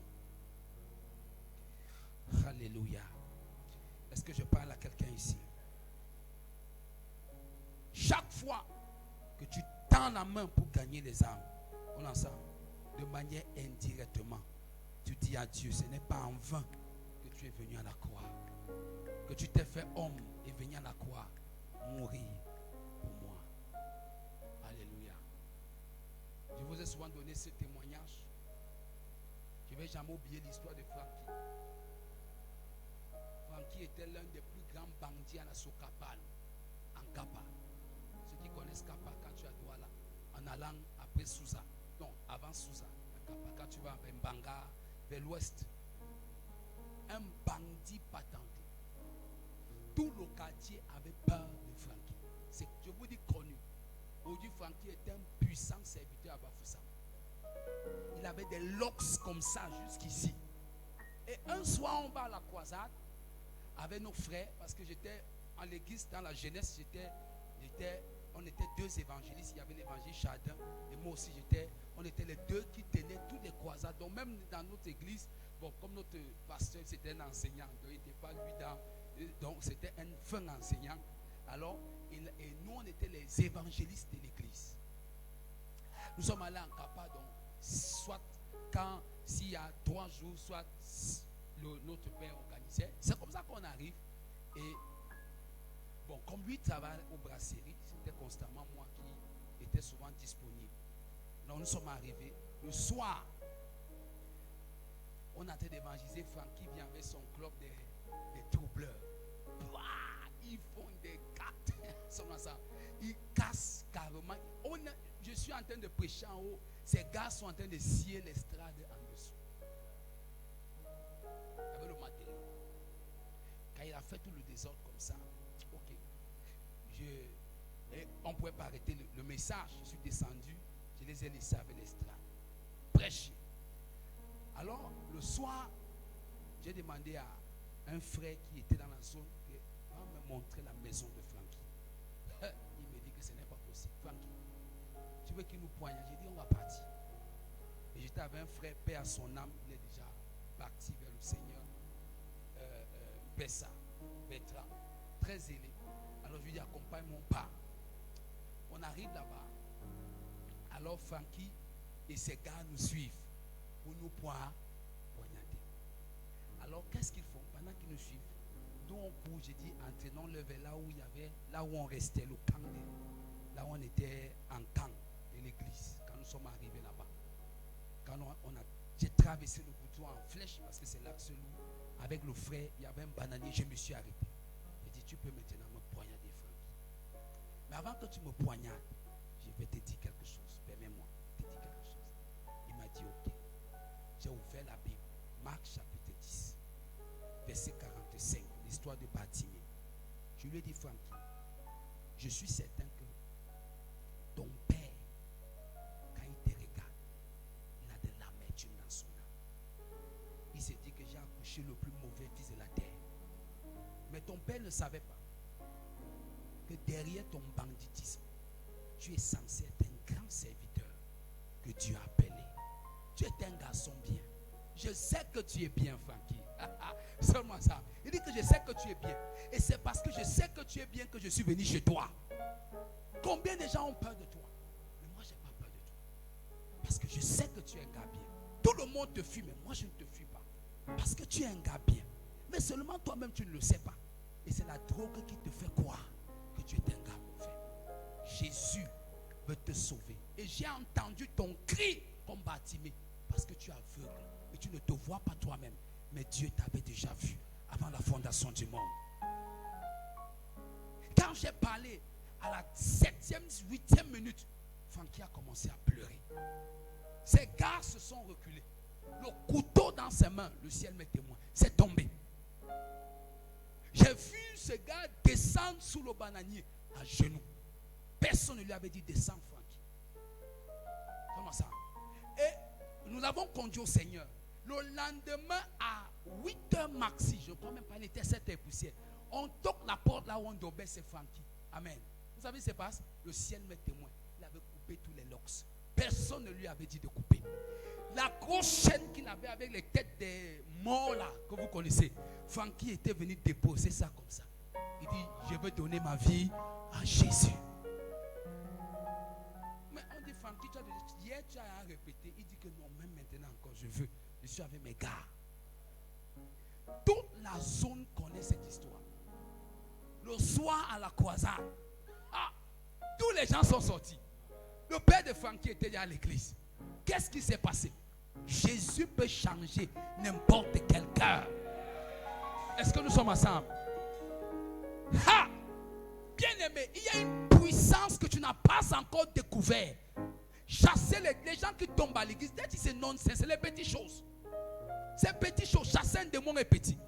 Alléluia. Est-ce que je parle à quelqu'un ici? Chaque fois que tu tends la main pour gagner les âmes, on ensemble, de manière indirectement, tu dis à Dieu, ce n'est pas en vain que tu es venu à la croix, que tu t'es fait homme et venu à la croix mourir pour moi. Alléluia. Je vous ai souvent donné ce témoignage. Je ne vais jamais oublier l'histoire de Frankie. Frankie était l'un des plus grands bandits à la Sokapal, en Kapa. Ceux qui connaissent Kapa, quand tu es à Douala, en allant après Sousa, non, avant Sousa, à Kapa, quand tu vas vers Mbanga, vers l'ouest, un bandit patenté. Tout le quartier avait peur de Frankie. C'est, je vous dis, connu. Aujourd'hui, Frankie était un puissant serviteur à Bafoussam. Il avait des locks comme ça jusqu'ici. Et un soir, on va à la croisade avec nos frères, parce que j'étais en l'église, dans la jeunesse, on était deux évangélistes. Il y avait l'évangile Chardin et moi aussi on était les deux qui tenaient toutes les croisades. Donc même dans notre église, bon, comme notre pasteur c'était un enseignant, donc il n'était pas lui donc c'était un fin enseignant. Alors, et nous on était les évangélistes de l'église. Nous sommes allés en Kapa, donc soit quand s'il y a 3 jours, soit notre père organisait. C'est comme ça qu'on arrive. Et bon, comme lui travaille aux brasseries, c'était constamment moi qui était souvent disponible. Donc nous sommes arrivés. Le soir, on a été d'évangéliser. Francky vient avec son club des troubleurs. Ils font des cartes. Ils cassent carrément. Je suis en train de prêcher en haut. Ces gars sont en train de scier l'estrade en dessous. Avec le matériel. Quand il a fait tout le désordre comme ça, ok. On ne pouvait pas arrêter le message. Je suis descendu, je les ai laissés avec l'estrade. Prêcher. Alors, le soir, j'ai demandé à un frère qui était dans la zone de me montrer la maison de Francky. Il me dit que ce n'est pas possible. Francky, tu veux qu'il nous poignarde? J'ai dit, on va partir. Et j'étais avec un frère, paix à son âme, il est déjà parti vers le Seigneur. Bessa, Bertrand, très zélé. Alors je lui dis, accompagne mon pas. On arrive là-bas. Alors Francky et ses gars nous suivent pour nous poignarder. Alors qu'est-ce qu'ils font pendant qu'ils nous suivent? Nous on court, j'ai dit, entraînons-le vers là où on restait, le camp, là où on était en camp de l'église, quand nous sommes arrivés là-bas. Quand j'ai traversé le bouton en flèche, parce que c'est là que celui avec le frère, il y avait un bananier, je me suis arrêté. J'ai dit, tu peux maintenant me poignarder, Francky. Mais avant que tu me poignardes, je vais te dire quelque chose. Permets-moi de te dire quelque chose. Il m'a dit, ok. J'ai ouvert la Bible, Marc chapitre 10, verset 45, l'histoire de Bartimée. Je lui ai dit, Francky, je suis certain que ton père, quand il te regarde, il a de l'amertume dans son âme. Il s'est dit que j'ai accouché le plus mauvais fils de la terre. Mais ton père ne savait pas que derrière ton banditisme, tu es censé être un grand serviteur que Dieu a appelé. Tu es un garçon bien. Je sais que tu es bien, Francky. Seulement ça. Il dit que je sais que tu es bien. Et c'est parce que je sais que tu es bien que je suis venu chez toi. Combien de gens ont peur de toi? Mais moi, je n'ai pas peur de toi. Parce que je sais que tu es un gars bien. Tout le monde te fuit, mais moi, je ne te fuis pas. Parce que tu es un gars bien. Mais seulement toi-même, tu ne le sais pas. Et c'est la drogue qui te fait croire que tu es un gars mauvais. Jésus veut te sauver. Et j'ai entendu ton cri comme Bartimée. Parce que tu es aveugle. Et tu ne te vois pas toi-même. Mais Dieu t'avait déjà vu avant la fondation du monde. j'ai parlé, à la 7e, 8e minute, Frankie a commencé à pleurer. Ses gars se sont reculés. Le couteau dans ses mains, le ciel m'est témoin, c'est tombé. J'ai vu ce gars descendre sous le bananier à genoux. Personne ne lui avait dit descends, Frankie. Comment ça? Et nous l'avons conduit au Seigneur. Le lendemain à 8h maxi, je ne crois même pas, il était 7h poussière. On toque la porte là où on dormait, c'est Frankie. Amen. Vous savez ce qui se passe? Le ciel m'est témoin. Il avait coupé tous les locks. Personne ne lui avait dit de couper. La grosse chaîne qu'il avait avec les têtes des morts là, que vous connaissez, Frankie était venu déposer ça comme ça. Il dit, je veux donner ma vie à Jésus. Mais on dit, Frankie, hier tu as répété. Il dit que non, même maintenant encore, je veux. Je suis avec mes gars. Toute la zone connaît cette histoire. Le soir à la croisade, tous les gens sont sortis. Le père de Frankie était déjà à l'église. Qu'est-ce qui s'est passé? Jésus peut changer n'importe quel cœur. Est-ce que nous sommes ensemble? Bien aimé, il y a une puissance que tu n'as pas encore découvert. Chasser les gens qui tombent à l'église, c'est nonsense, c'est les petites choses. Ces petites choses, chasser un démon est petit.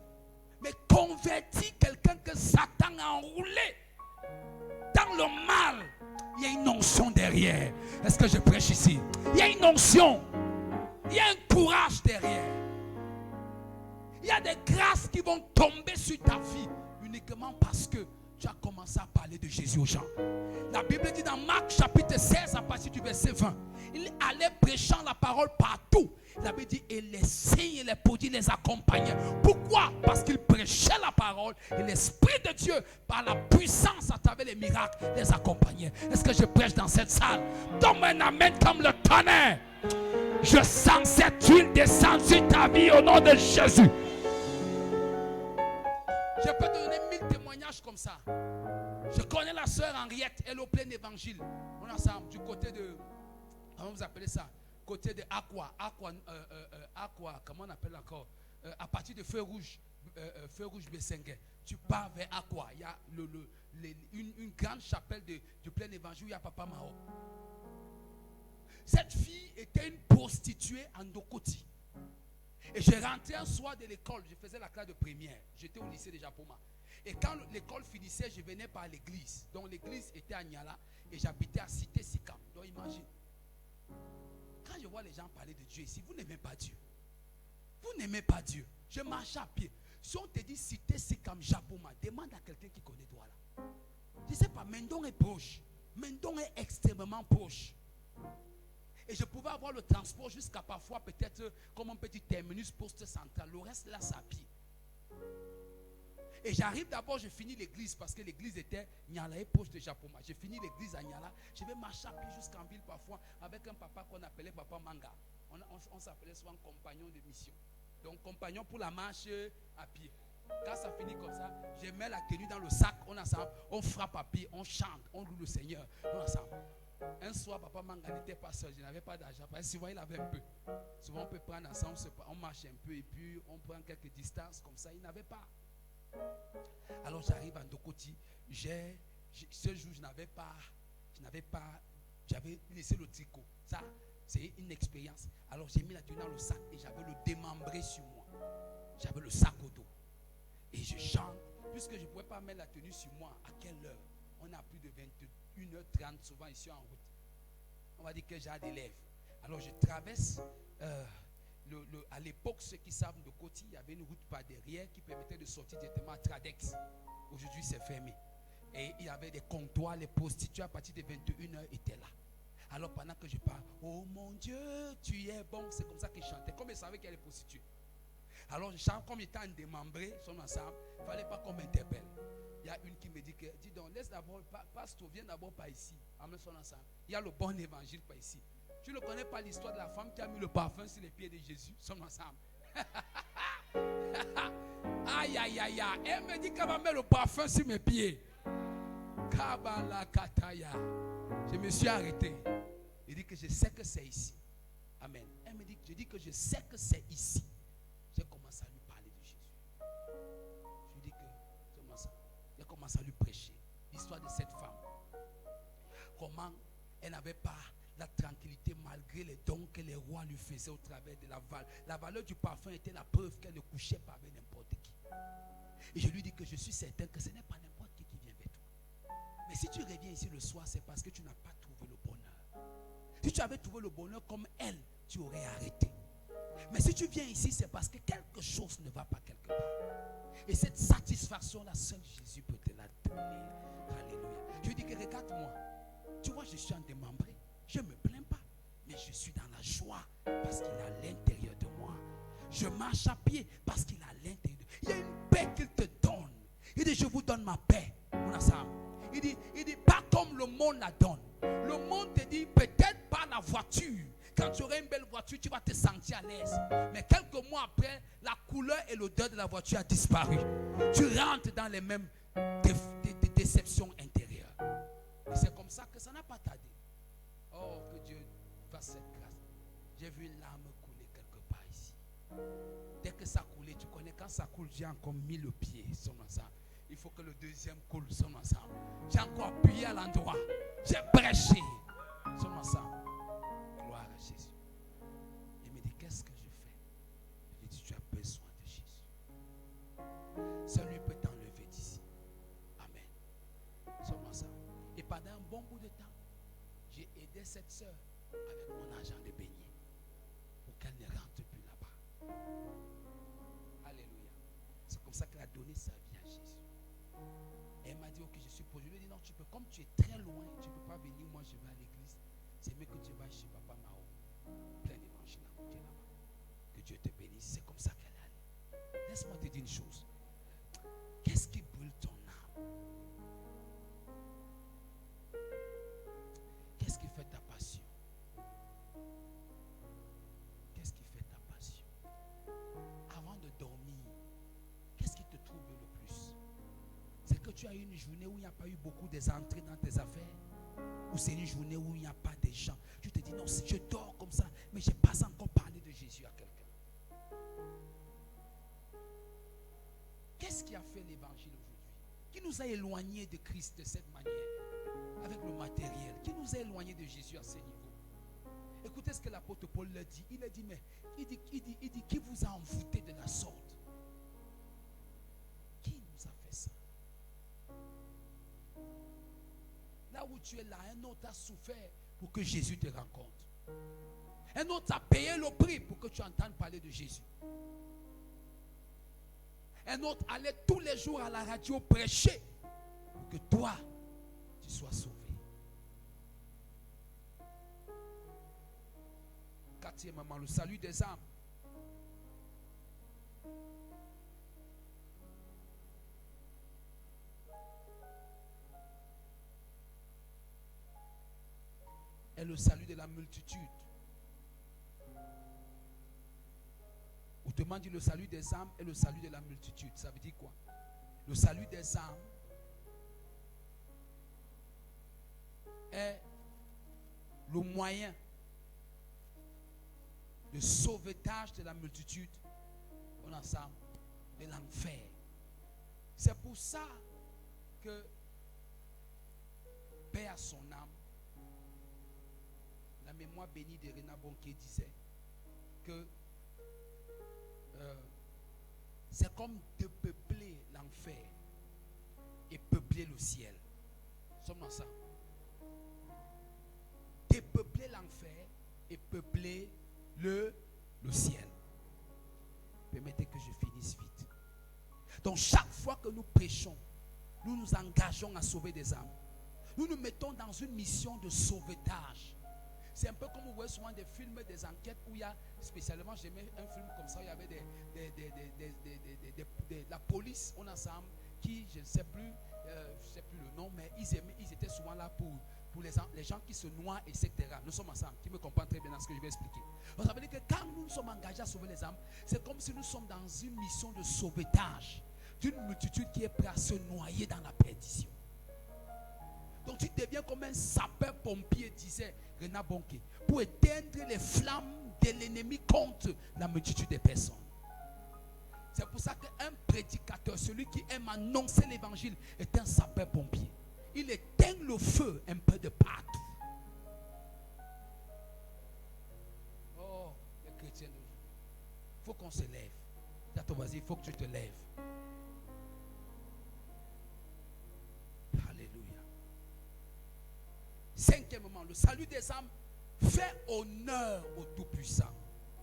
Mais convertir quelqu'un que Satan a enroulé dans le mal, il y a une onction derrière. Est-ce que je prêche ici? Il y a une onction. Il y a un courage derrière. Il y a des grâces qui vont tomber sur ta vie uniquement parce que tu as commencé à parler de Jésus aux gens. La Bible dit dans Marc chapitre 16 à partir du verset 20, il allait prêchant la parole partout. La Bible dit et les signes et les prodiges les accompagnaient. Pourquoi? Parce qu'il prêchait la parole et l'Esprit de Dieu par la puissance à travers les miracles les accompagnait. Est-ce que je prêche dans cette salle? Donne-moi un amen comme le tonnerre. Je sens cette huile descendre sur ta vie au nom de Jésus. Je peux te donner 1000 témoignages comme ça. Je connais la sœur Henriette, elle est au plein évangile. On est ensemble du côté de, comment vous appelez ça? Côté de Aqua, comment on appelle encore? À partir de Feu Rouge Bessengue. Tu pars vers Aqua. Il y a une grande chapelle du plein évangile où il y a Papa Mao. Cette fille était une prostituée en Dokoti. Et je rentrais un soir de l'école, je faisais la classe de première. J'étais au lycée de Japoma. Et quand l'école finissait, je venais par l'église. Donc l'église était à Niala et j'habitais à Cité Sikam. Donc imagine. Quand je vois les gens parler de Dieu ici, vous n'aimez pas Dieu. Vous n'aimez pas Dieu. Je marche à pied. Si on te dit Cité Sikam Japoma, demande à quelqu'un qui connaît Douala. Je ne sais pas, Mendon est proche. Mendon est extrêmement proche. Et je pouvais avoir le transport jusqu'à parfois peut-être comme un petit terminus poste central. Le reste là, c'est à pied. Et j'arrive d'abord, je finis l'église parce que l'église était Niala et proche de Japoma. Je finis l'église à Niala. Je vais marcher à pied jusqu'en ville parfois avec un papa qu'on appelait Papa Manga. On s'appelait souvent compagnon de mission. Donc compagnon pour la marche à pied. Quand ça finit comme ça, je mets la tenue dans le sac, on ensemble, on frappe à pied, on chante, on loue le Seigneur, on ensemble. Un soir, Papa Manga n'était pas seul, je n'avais pas d'argent. Parce que souvent, il avait un peu. Souvent, on peut prendre ensemble, on marche un peu et puis on prend quelques distances comme ça. Il n'avait pas. Alors, j'arrive à Ndokoti. Ce jour, j'avais laissé le tricot. Ça, c'est une expérience. Alors, j'ai mis la tenue dans le sac et j'avais le démembré sur moi. J'avais le sac au dos. Et je chante. Puisque je ne pouvais pas mettre la tenue sur moi, à quelle heure? On a plus de 21h30 souvent ici en route. On va dire que j'ai des lèvres. Alors je traverse. À l'époque, ceux qui savent de Koti, il y avait une route par derrière qui permettait de sortir directement à Tradex. Aujourd'hui, c'est fermé. Et il y avait des comptoirs, les prostituées à partir de 21h étaient là. Alors pendant que je parle, oh mon Dieu, tu es bon. C'est comme ça qu'ils chantaient. Comme ils savaient qu'il y avait les prostituées. Alors je chante comme étant démembré, son ensemble. Il ne fallait pas qu'on m'interpelle. Il y a une qui me dit que, dis donc, laisse d'abord, pasteur, viens d'abord par ici. Amène son ensemble. Il y a le bon évangile par ici. Tu ne connais pas l'histoire de la femme qui a mis le parfum sur les pieds de Jésus, son ensemble. Aïe, aïe, aïe, aïe. Elle me dit qu'elle va mettre le parfum sur mes pieds. Kabala Kataya. Je me suis arrêté. Il dit que je sais que c'est ici. Amen. Elle me dit, je dis que je sais que c'est ici. J'ai commencé à lui parler de Jésus. Je lui dis que, j'ai commencé à lui prêcher. L'histoire l'histoire de cette femme. Comment elle n'avait pas la tranquillité malgré les dons que les rois lui faisaient au travers de la valeur. La valeur du parfum était la preuve qu'elle ne couchait pas avec n'importe qui. Et je lui dis que je suis certain que ce n'est pas n'importe qui vient vers toi. Mais si tu reviens ici le soir, c'est parce que tu n'as pas trouvé le bonheur. Si tu avais trouvé le bonheur comme elle, tu aurais arrêté. Mais si tu viens ici, c'est parce que quelque chose ne va pas quelque part. Et cette satisfaction-là, seul Jésus peut te la donner. Alléluia. Je lui dis que regarde-moi. Tu vois, je suis en démembré. Je ne me plains pas. Mais je suis dans la joie parce qu'il est à l'intérieur de moi. Je marche à pied parce qu'il est à l'intérieur de moi. Il y a une paix qu'il te donne. Il dit, je vous donne ma paix. On a ça. Il dit, pas comme le monde la donne. Le monde te dit, peut-être pas la voiture. Quand tu auras une belle voiture, tu vas te sentir à l'aise. Mais quelques mois après, la couleur et l'odeur de la voiture a disparu. Tu rentres dans les mêmes déceptions intérieures. Et c'est comme ça que ça n'a pas tardé. Oh, que Dieu fasse cette grâce. J'ai vu une larme couler quelque part ici. Dès que ça coulait, tu connais, quand ça coule, j'ai encore mis le pied sur ensemble. Il faut que le deuxième coule sur ensemble. J'ai encore appuyé à l'endroit. J'ai prêché sur ensemble. Gloire à Jésus. Il me dit, qu'est-ce que je fais? Je lui dis, tu as besoin de Jésus. Seul lui peut t'enlever d'ici. Amen. Seulement ça. Et pendant un bon bout de temps, j'ai aidé cette soeur avec mon argent de beignet pour qu'elle ne rentre plus là-bas. Alléluia. C'est comme ça qu'elle a donné sa vie à Jésus. Et elle m'a dit, ok, je suis pour. Je lui ai dit, non, tu peux, comme tu es très loin, tu ne peux pas venir, moi je vais à l'église. C'est mieux que tu vas chez Papa Mao. Plein d'évangiles à côté là-bas. Que Dieu te bénisse. C'est comme ça qu'elle est allée. Laisse-moi te dire une chose. Qu'est-ce qui brûle ton âme? Qu'est-ce qui fait ta passion? Qu'est-ce qui fait ta passion? Avant de dormir, qu'est-ce qui te trouble le plus? C'est que tu as eu une journée où il n'y a pas eu beaucoup d'entrées dans tes affaires? Ou c'est une journée où il n'y a pas de gens? Tu te dis non, si je dors comme ça, mais je n'ai pas encore parlé de Jésus à quelqu'un. Qu'est-ce qui a fait l'évangile aujourd'hui? Qui nous a éloignés de Christ de cette manière? Avec le matériel, qui nous a éloignés de Jésus à ce niveau. Écoutez ce que l'apôtre Paul leur dit. Il a dit, mais il dit, qui vous a envoûté de la sorte? Qui nous a fait ça? Là où tu es là, un autre a souffert pour que Jésus te rencontre. Un autre a payé le prix pour que tu entendes parler de Jésus. Un autre allait tous les jours à la radio prêcher pour que toi, tu sois sauvé. Quatrièmement, le salut des âmes. Et le salut de la multitude. Autrement dit, le salut des âmes et le salut de la multitude. Ça veut dire quoi? Le salut des âmes est le moyen de sauvetage de la multitude en ensemble de l'enfer. C'est pour ça que paix à son âme, la mémoire bénie de Renard Bonquier disait que c'est comme de peupler l'enfer et peupler le ciel. Sommes dans ça. Dépeupler l'enfer et peupler le ciel. Permettez que je finisse vite. Donc chaque fois que nous prêchons, nous nous engageons à sauver des âmes. Nous nous mettons dans une mission de sauvetage. C'est un peu comme vous voyez souvent des films, des enquêtes où il y a, spécialement j'aimais un film comme ça, où il y avait la police, on ensemble, qui, je ne sais plus le nom, mais ils étaient souvent là pour les gens qui se noient, etc. Nous sommes ensemble, qui me comprennent très bien dans ce que je vais expliquer. Donc ça veut dire que quand nous sommes engagés à sauver les âmes, c'est comme si nous sommes dans une mission de sauvetage d'une multitude qui est prête à se noyer dans la perdition. Donc tu deviens comme un sapeur-pompier, disait Renard Bonquier, pour éteindre les flammes de l'ennemi contre la multitude des personnes. C'est pour ça qu'un prédicateur, celui qui aime annoncer l'évangile, est un sapeur-pompier. il éteint le feu un peu de partout. Oh, les chrétiens d'aujourd'hui. Il faut qu'on se lève. Dis à ton voisin, il faut que tu te lèves. Alléluia. Cinquièmement, le salut des âmes fait honneur au Tout-Puissant.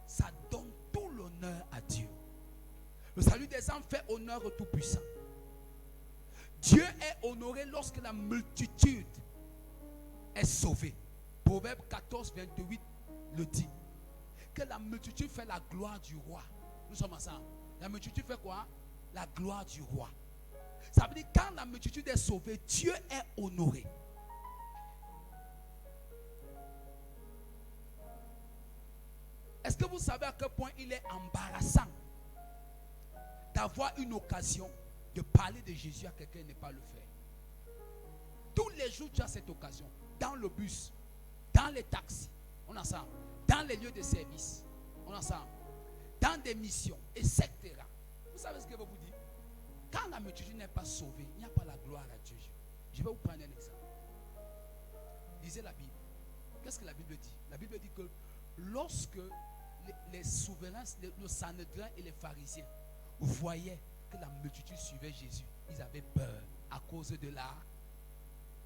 Ça donne tout l'honneur à Dieu. Le salut des âmes fait honneur au Tout-Puissant. Dieu est honoré lorsque la multitude est sauvée. Proverbe 14, 28 le dit. Que la multitude fait la gloire du roi. Nous sommes ensemble. La multitude fait quoi? La gloire du roi. Ça veut dire quand la multitude est sauvée, Dieu est honoré. Est-ce que vous savez à quel point il est embarrassant d'avoir une occasion de parler de Jésus à quelqu'un et ne pas le faire? Tous les jours, tu as cette occasion. Dans le bus, dans les taxis, on est ensemble. Dans les lieux de service, on est ensemble. Dans des missions, etc. Vous savez ce que je vais vous dire? Quand la multitude n'est pas sauvée, il n'y a pas la gloire à Dieu. Je vais vous prendre un exemple. Lisez la Bible. Qu'est-ce que la Bible dit? La Bible dit que lorsque les souverains, le Sanhédrin et les pharisiens voyaient que la multitude suivait Jésus, ils avaient peur à cause de la...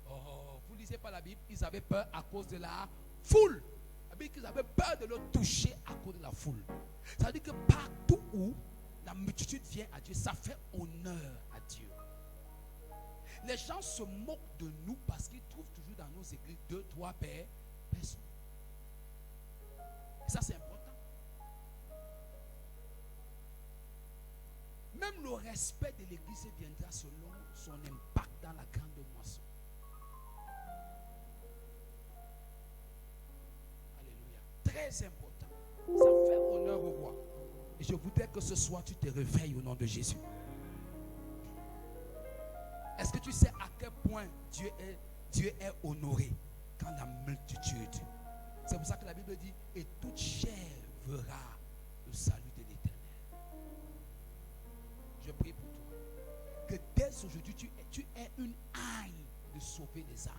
Oh, vous ne lisez pas la Bible? Ils avaient peur à cause de la foule. La Bible dit qu'ils avaient peur de le toucher à cause de la foule. Ça veut dire que partout où la multitude vient à Dieu, ça fait honneur à Dieu. Les gens se moquent de nous parce qu'ils trouvent toujours dans nos églises 2, 3 personnes. Et ça, c'est important. Même le respect de l'église viendra selon son impact dans la grande moisson. Alléluia. Très important. Ça fait honneur au roi. Et je voudrais que ce soir tu te réveilles au nom de Jésus. Est-ce que tu sais à quel point Dieu est honoré quand la multitude... C'est pour ça que la Bible dit, et toute chair verra le salut de l'Éternel. Je prie pour toi. Que dès aujourd'hui, tu aies une haine de sauver les âmes.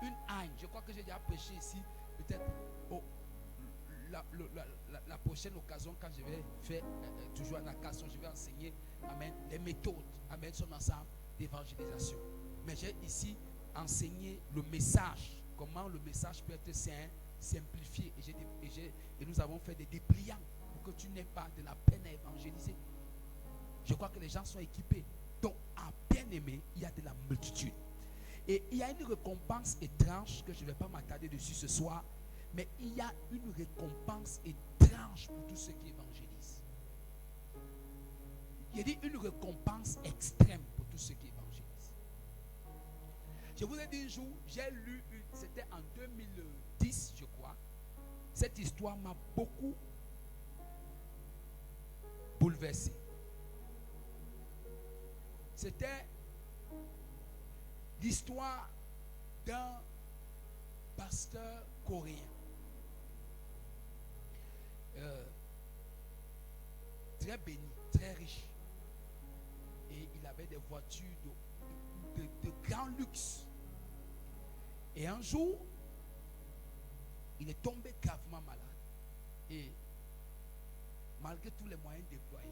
Une haine. Je crois que j'ai déjà prêché ici, peut-être la prochaine occasion, quand je vais faire toujours en occasion, je vais enseigner, amen, les méthodes, amen, son ensemble d'évangélisation. Mais j'ai ici enseigné le message. Comment le message peut être simplifié. Et nous avons fait des dépliants pour que tu n'aies pas de la peine à évangéliser. Je crois que les gens sont équipés. Donc, à bien aimer, il y a de la multitude. Et il y a une récompense étrange que je ne vais pas m'attarder dessus ce soir. Mais il y a une récompense étrange pour tous ceux qui évangélisent. Il y a dit une récompense extrême pour tous ceux qui évangélisent. Je vous ai dit un jour, j'ai lu, c'était en 2010, je crois. Cette histoire m'a beaucoup bouleversé. C'était l'histoire d'un pasteur coréen. Très béni, très riche. Et il avait des voitures de grand luxe. Et un jour, il est tombé gravement malade. Et malgré tous les moyens déployés,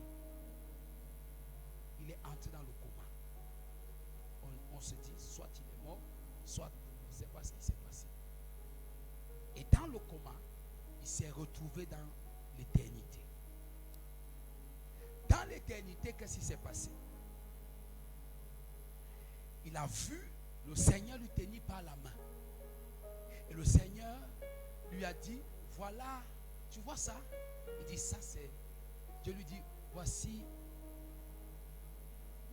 il est entré dans le coma. On se dit, soit il est mort, soit on ne sait pas ce qui s'est passé. Et dans le coma, il s'est retrouvé dans l'éternité. Dans l'éternité, qu'est-ce qui s'est passé? Il a vu le Seigneur lui tenir par la main. Et le Seigneur lui a dit, voilà, tu vois ça? Il dit, ça c'est... Dieu lui dit, voici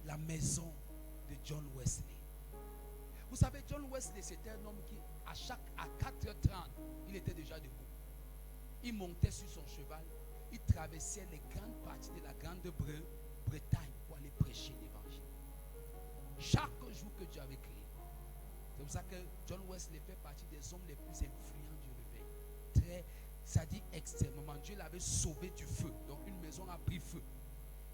la maison de John Wesley. Vous savez, John Wesley, c'était un homme qui, à 4h30, il était déjà debout. Il montait sur son cheval. Il traversait les grandes parties de la Grande-Bretagne pour aller prêcher l'évangile. Chaque jour que Dieu avait créé. C'est pour ça que John Wesley fait partie des hommes les plus influents du réveil. Ça dit extrêmement. Dieu l'avait sauvé du feu. Donc une maison a pris feu.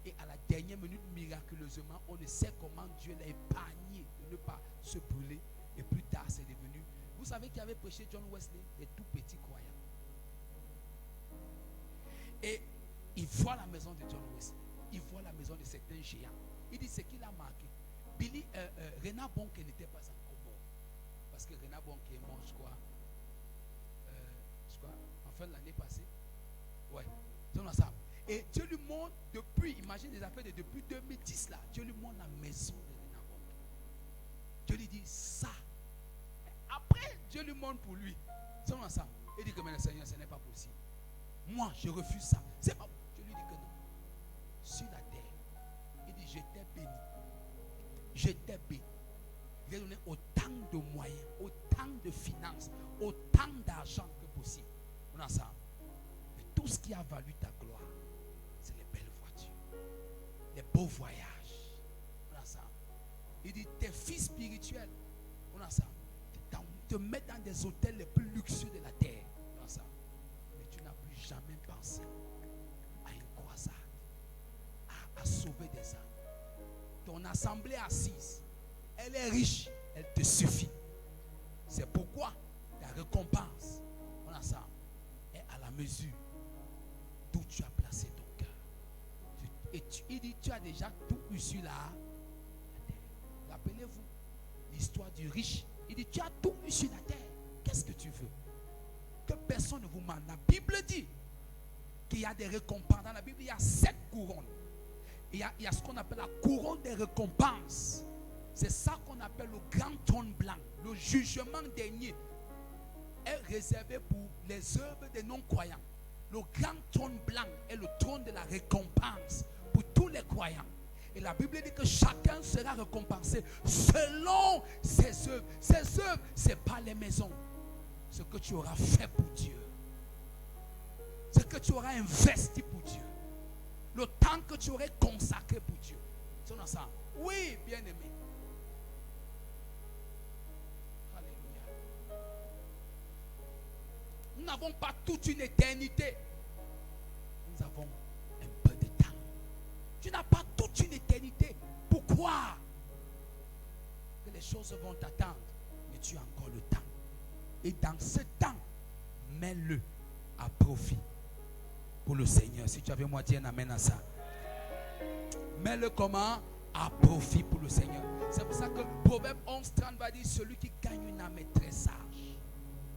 Et à la dernière minute, miraculeusement, on ne sait comment Dieu l'a épargné de ne pas se brûler. Et plus tard, c'est devenu. Vous savez qui avait prêché John Wesley? Les tout petits croyants. Et il voit la maison de John Wesley. Il voit la maison de certains géants. Il dit ce qu'il a marqué. Renard Bonke n'était pas encore mort. Parce que Renard Bonke est mort, je crois, en fin de l'année passée. Ouais, c'est ensemble. Et Dieu lui montre depuis, imagine des affaires depuis 2010 là, Dieu lui montre la maison de Renard Bonke. Dieu lui dit ça. Après, Dieu lui montre pour lui. C'est ensemble. Il dit que mais le Seigneur, ce n'est pas possible. Moi, je refuse ça. C'est pas. Je lui dis que non. Sur la terre, il dit je t'ai béni. Je t'ai béni. Je t'ai donné autant de moyens, autant de finances, autant d'argent que possible. On a ça. Mais tout ce qui a valu ta gloire, c'est les belles voitures, les beaux voyages. On a ça. Il dit tes fils spirituels, on a ça. Te mettre dans des hôtels les plus luxueux de la terre. On a ça. Mais tu n'as plus jamais pensé à une croisade, à sauver des âmes. Ton assemblée assise, elle est riche, elle te suffit. C'est pourquoi ta récompense, on a ça, est à la mesure d'où tu as placé ton cœur. Et il dit, tu as déjà tout eu sur la terre. Rappelez-vous l'histoire du riche. Il dit, tu as tout eu sur la terre. Qu'est-ce que tu veux? Que personne ne vous mente. La Bible dit qu'il y a des récompenses. Dans la Bible, il y a 7 couronnes. Il y a ce qu'on appelle la couronne des récompenses. C'est ça qu'on appelle le grand trône blanc. Le jugement dernier est réservé pour les œuvres des non-croyants. Le grand trône blanc est le trône de la récompense pour tous les croyants. Et la Bible dit que chacun sera récompensé selon ses œuvres. Ses œuvres, ce n'est pas les maisons. Ce que tu auras fait pour Dieu. Ce que tu auras investi pour Dieu. Le temps que tu aurais consacré pour Dieu. C'est ça. Oui, bien aimé. Alléluia. Nous n'avons pas toute une éternité. Nous avons un peu de temps. Tu n'as pas toute une éternité. Pourquoi? Que les choses vont t'attendre. Mais tu as encore le temps. Et dans ce temps, mets-le à profit pour le Seigneur. Si tu avais moi, dis un amen à ça. Mets-le comment? À profit pour le Seigneur. C'est pour ça que Proverbe 11:30 va dire celui qui gagne une âme est très sage.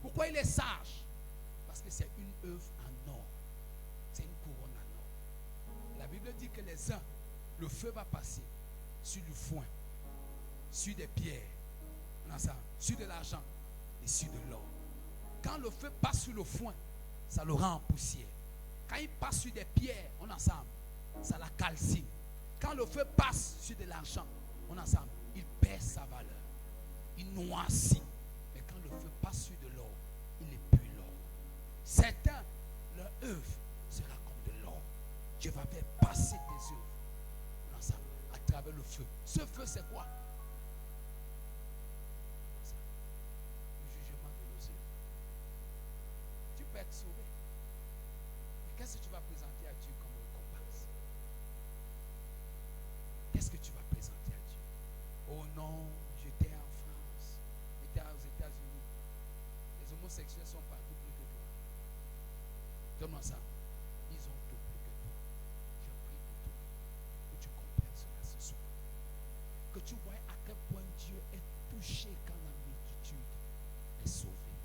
Pourquoi il est sage? Parce que c'est une œuvre en or. C'est une couronne en or. La Bible dit que les uns, le feu va passer sur du foin, sur des pierres, sur de l'argent et sur de l'or. Quand le feu passe sur le foin, ça le rend en poussière. Quand il passe sur des pierres, on ensemble, ça la calcine. Quand le feu passe sur de l'argent, on ensemble, il perd sa valeur. Il noircit. Mais quand le feu passe sur de l'or, il est plus l'or. Certains, leur œuvre sera comme de l'or. Dieu va faire passer tes œuvres, on ensemble, à travers le feu. Ce feu, c'est quoi? Le jugement de nos œuvres. Tu peux être sauvé. Qu'est-ce que tu vas présenter à Dieu comme récompense? Qu'est-ce que tu vas présenter à Dieu? Oh non, j'étais en France, j'étais aux États-Unis. Les homosexuels sont partout plus que toi. Donne-moi ça. Ils ont tout plus que toi. Je prie pour toi. Que tu comprennes cela ce soir. Que tu vois à quel point Dieu est touché quand la multitude est sauvée.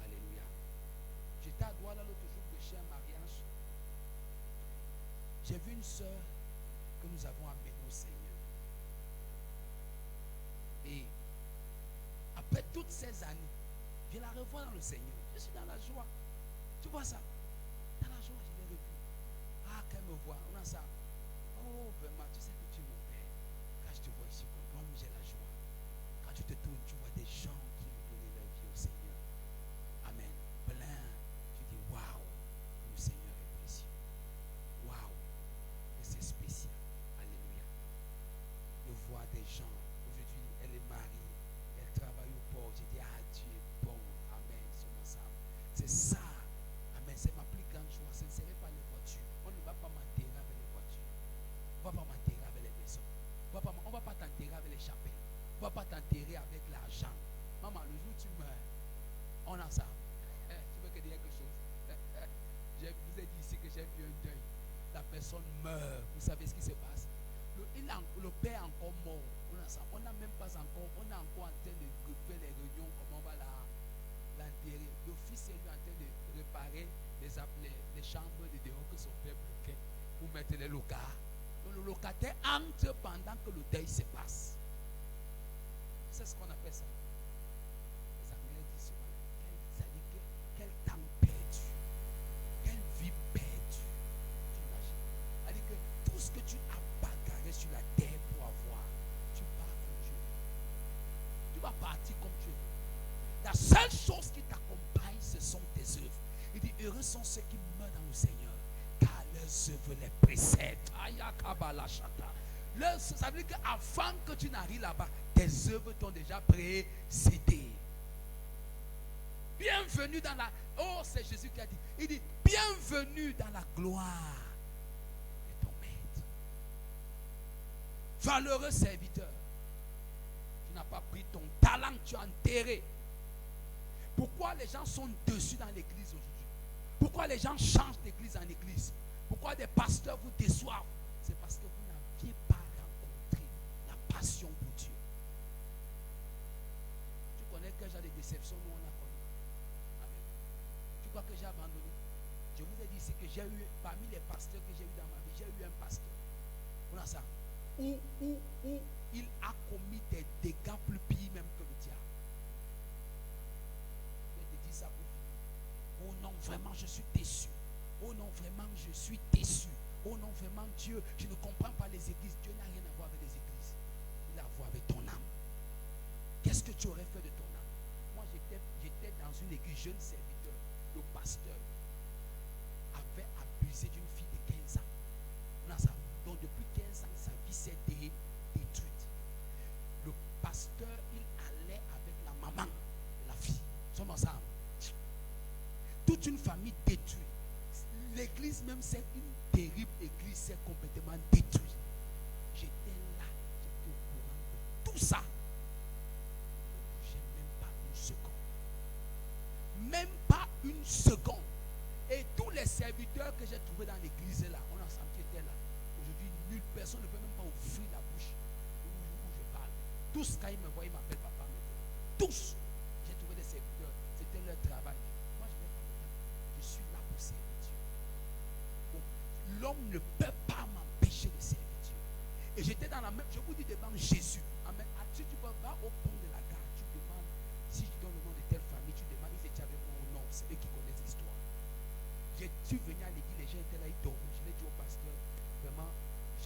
Alléluia. J'étais à Douala l'autre jour prêcher un mariage. J'ai vu une soeur que nous avons amenée au Seigneur. Et après toutes ces années, je la revois dans le Seigneur. Je suis dans la joie. Tu vois ça? Dans la joie, je l'ai revue. Ah, qu'elle me voit. On a ça. Oh, vraiment, tu sais que tu es mon père. Quand je te vois ici, comme j'ai la joie. Quand tu te tournes, tu vois des gens qui ont donné leur vie au Seigneur. Amen. Plein. Tu dis, waouh, le Seigneur est précieux. Waouh, et c'est spécial. Alléluia. De voir des gens. Aujourd'hui, elle est mariée. Elle travaille au port. J'ai dit, ah, Dieu est bon. Amen. C'est ça. Amen. C'est ma plus grande joie. Ce ne serait pas les voitures. On ne va pas m'enterrer avec les voitures. savez ce qui se passe? Le père est encore mort. On n'a même pas encore, on est encore en train de faire les réunions, comment on va l'enterrer. Le fils est lui en train de réparer les chambres de dehors que son père bloquait pour mettre les locataires. Donc le locataire entre pendant que le deuil se passe. C'est ce qu'on appelle ça. Les Anglais disent souvent, quel temps perdu, quelle vie perdue. Tu imagines? C'est-à-dire que tout ce que tu as bagarré sur la terre pour avoir, tu pars comme Dieu. Tu vas partir comme Dieu. La seule chose qui t'accompagne, ce sont tes œuvres. Il dit, heureux sont ceux qui meurent dans le Seigneur, car leurs œuvres les précèdent. Ça veut dire qu'avant que tu n'arrives là-bas, tes œuvres t'ont déjà précédé. Bienvenue dans la... Oh, c'est Jésus qui a dit. Il dit, bienvenue dans la gloire de ton maître. Valeureux serviteur, tu n'as pas pris ton talent, tu as enterré. Pourquoi les gens sont dessus dans l'église aujourd'hui? Pourquoi les gens changent d'église en église? Pourquoi des pasteurs vous déçoivent? C'est parce que vous n'aviez pas rencontré la passion pour Dieu. Tu connais quel genre de déception nous on a connu? Amen. Tu crois que j'ai abandonné? Je vous ai dit ici que j'ai eu, parmi les pasteurs que j'ai eu dans ma vie, j'ai eu un pasteur. On a ça. Où il a commis des dégâts plus pires même que le diable. Ça pour finir. Oh non, vraiment, je suis déçu. Oh non, vraiment, je suis déçu. Oh non, vraiment, Dieu, je ne comprends pas les églises. Dieu n'a rien à voir avec les églises. Il a à voir avec ton âme. Qu'est-ce que tu aurais fait de ton âme? Moi, j'étais dans une église, jeune serviteur. Le pasteur avait abusé d'une fille de 15 ans. On a ça. Donc, depuis 15 ans, sa vie s'est détruite. Le pasteur, il allait avec la maman de la fille. Ils sont ensemble. Toute une famille détruite. L'église même, c'est une terrible église, c'est complètement détruite. J'étais là, j'étais au courant de tout ça. Je ne bougeais même pas une seconde. Même pas une seconde. Et tous les serviteurs que j'ai trouvés dans l'église là, on a senti qu'ils étaient là. Aujourd'hui, nulle personne ne peut même pas ouvrir la bouche où je parle. Tous, quand ils me voient, ils m'appellent papa maintenant. Tous. J'ai trouvé des serviteurs. C'était leur travail. Je suis là pour servir Dieu. Donc, l'homme ne peut pas m'empêcher de servir Dieu. Et j'étais dans la même, je vous dis devant Jésus. Amen. Si tu vas au pont de la gare, tu demandes, si je donne le nom de telle famille, tu demandes, ils étaient avec moi ou non. C'est eux qui connaissent l'histoire. Je suis venu à l'église, les gens étaient là, ils dormaient. Je l'ai dit au pasteur, vraiment,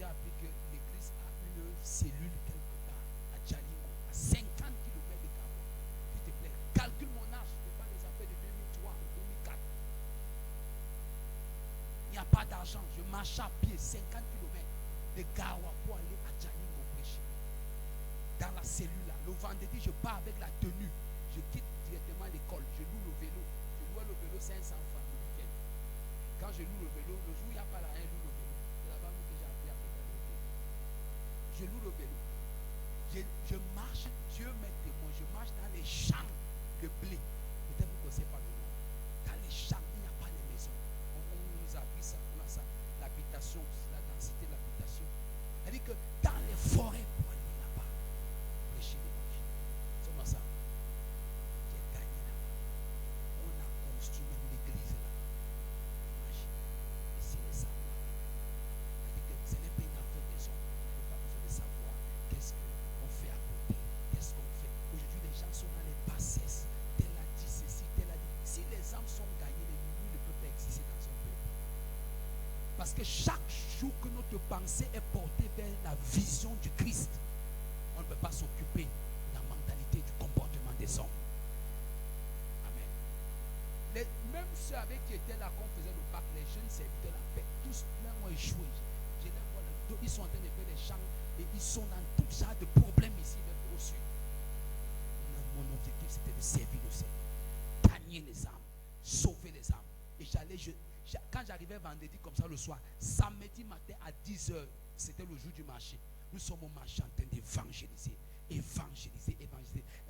j'ai appris que l'église a une cellule quelque part, à Jalingo, à 50 km de Gawa. S'il te plaît, calcule mon âge, je ne pas les affaires de 2003, 2004. Il n'y a pas d'argent. Je marche à pied 50 km de Gawa pour aller à Jalingo prêcher. Dans la cellule là. Le vendredi, je pars avec la tenue. Je quitte directement l'école. Je loue le vélo. Je loue le vélo 500 francs le week-end. Quand je loue le vélo, le jour où il n'y a pas la haine, je loue le vélo. C'est là-bas que j'ai appris à faire le vélo. Je loue le vélo. Je marche, Dieu m'est témoin. Je marche dans les champs de blé. Peut-être vous ne connaissez pas le nom. Dans les champs, il n'y a pas de maison. On nous a appris ça, on a ça. L'habitation, la densité de l'habitation. C'est-à-dire que dans les forêts, pour aller là-bas, prêcher l'évangile. C'est moi ça. J'ai gagné là-bas. On a construit même l'église là-bas. Imagine. Et c'est les arbres là. C'est-à-dire que ce n'est pas une affaire des hommes. On n'a pas besoin de savoir qu'est-ce qu'on fait à côté. Qu'est-ce qu'on fait. Aujourd'hui, les gens sont dans les bassesses. Tel a dit ceci, tel a dit. Si les âmes sont gagnées, les nuits ne peuvent pas exister dans un peuple. Parce que chaque jour que notre pensée est portée vers la vision du Christ, on ne peut pas s'occuper de la mentalité, du comportement des hommes. Amen. Même ceux avec qui étaient là, quand on faisait le bac, les jeunes serviteurs là, tous plein ont échoué. Je les vois là, ils sont en train de faire des champs et ils sont dans tout ça de problèmes ici, même au sud. Mon objectif c'était de servir le Seigneur, gagner les âmes, sauver les âmes. Et quand j'arrivais vendredi comme ça le soir, samedi matin à 10h, c'était le jour du marché. Nous sommes au marché en train d'évangéliser,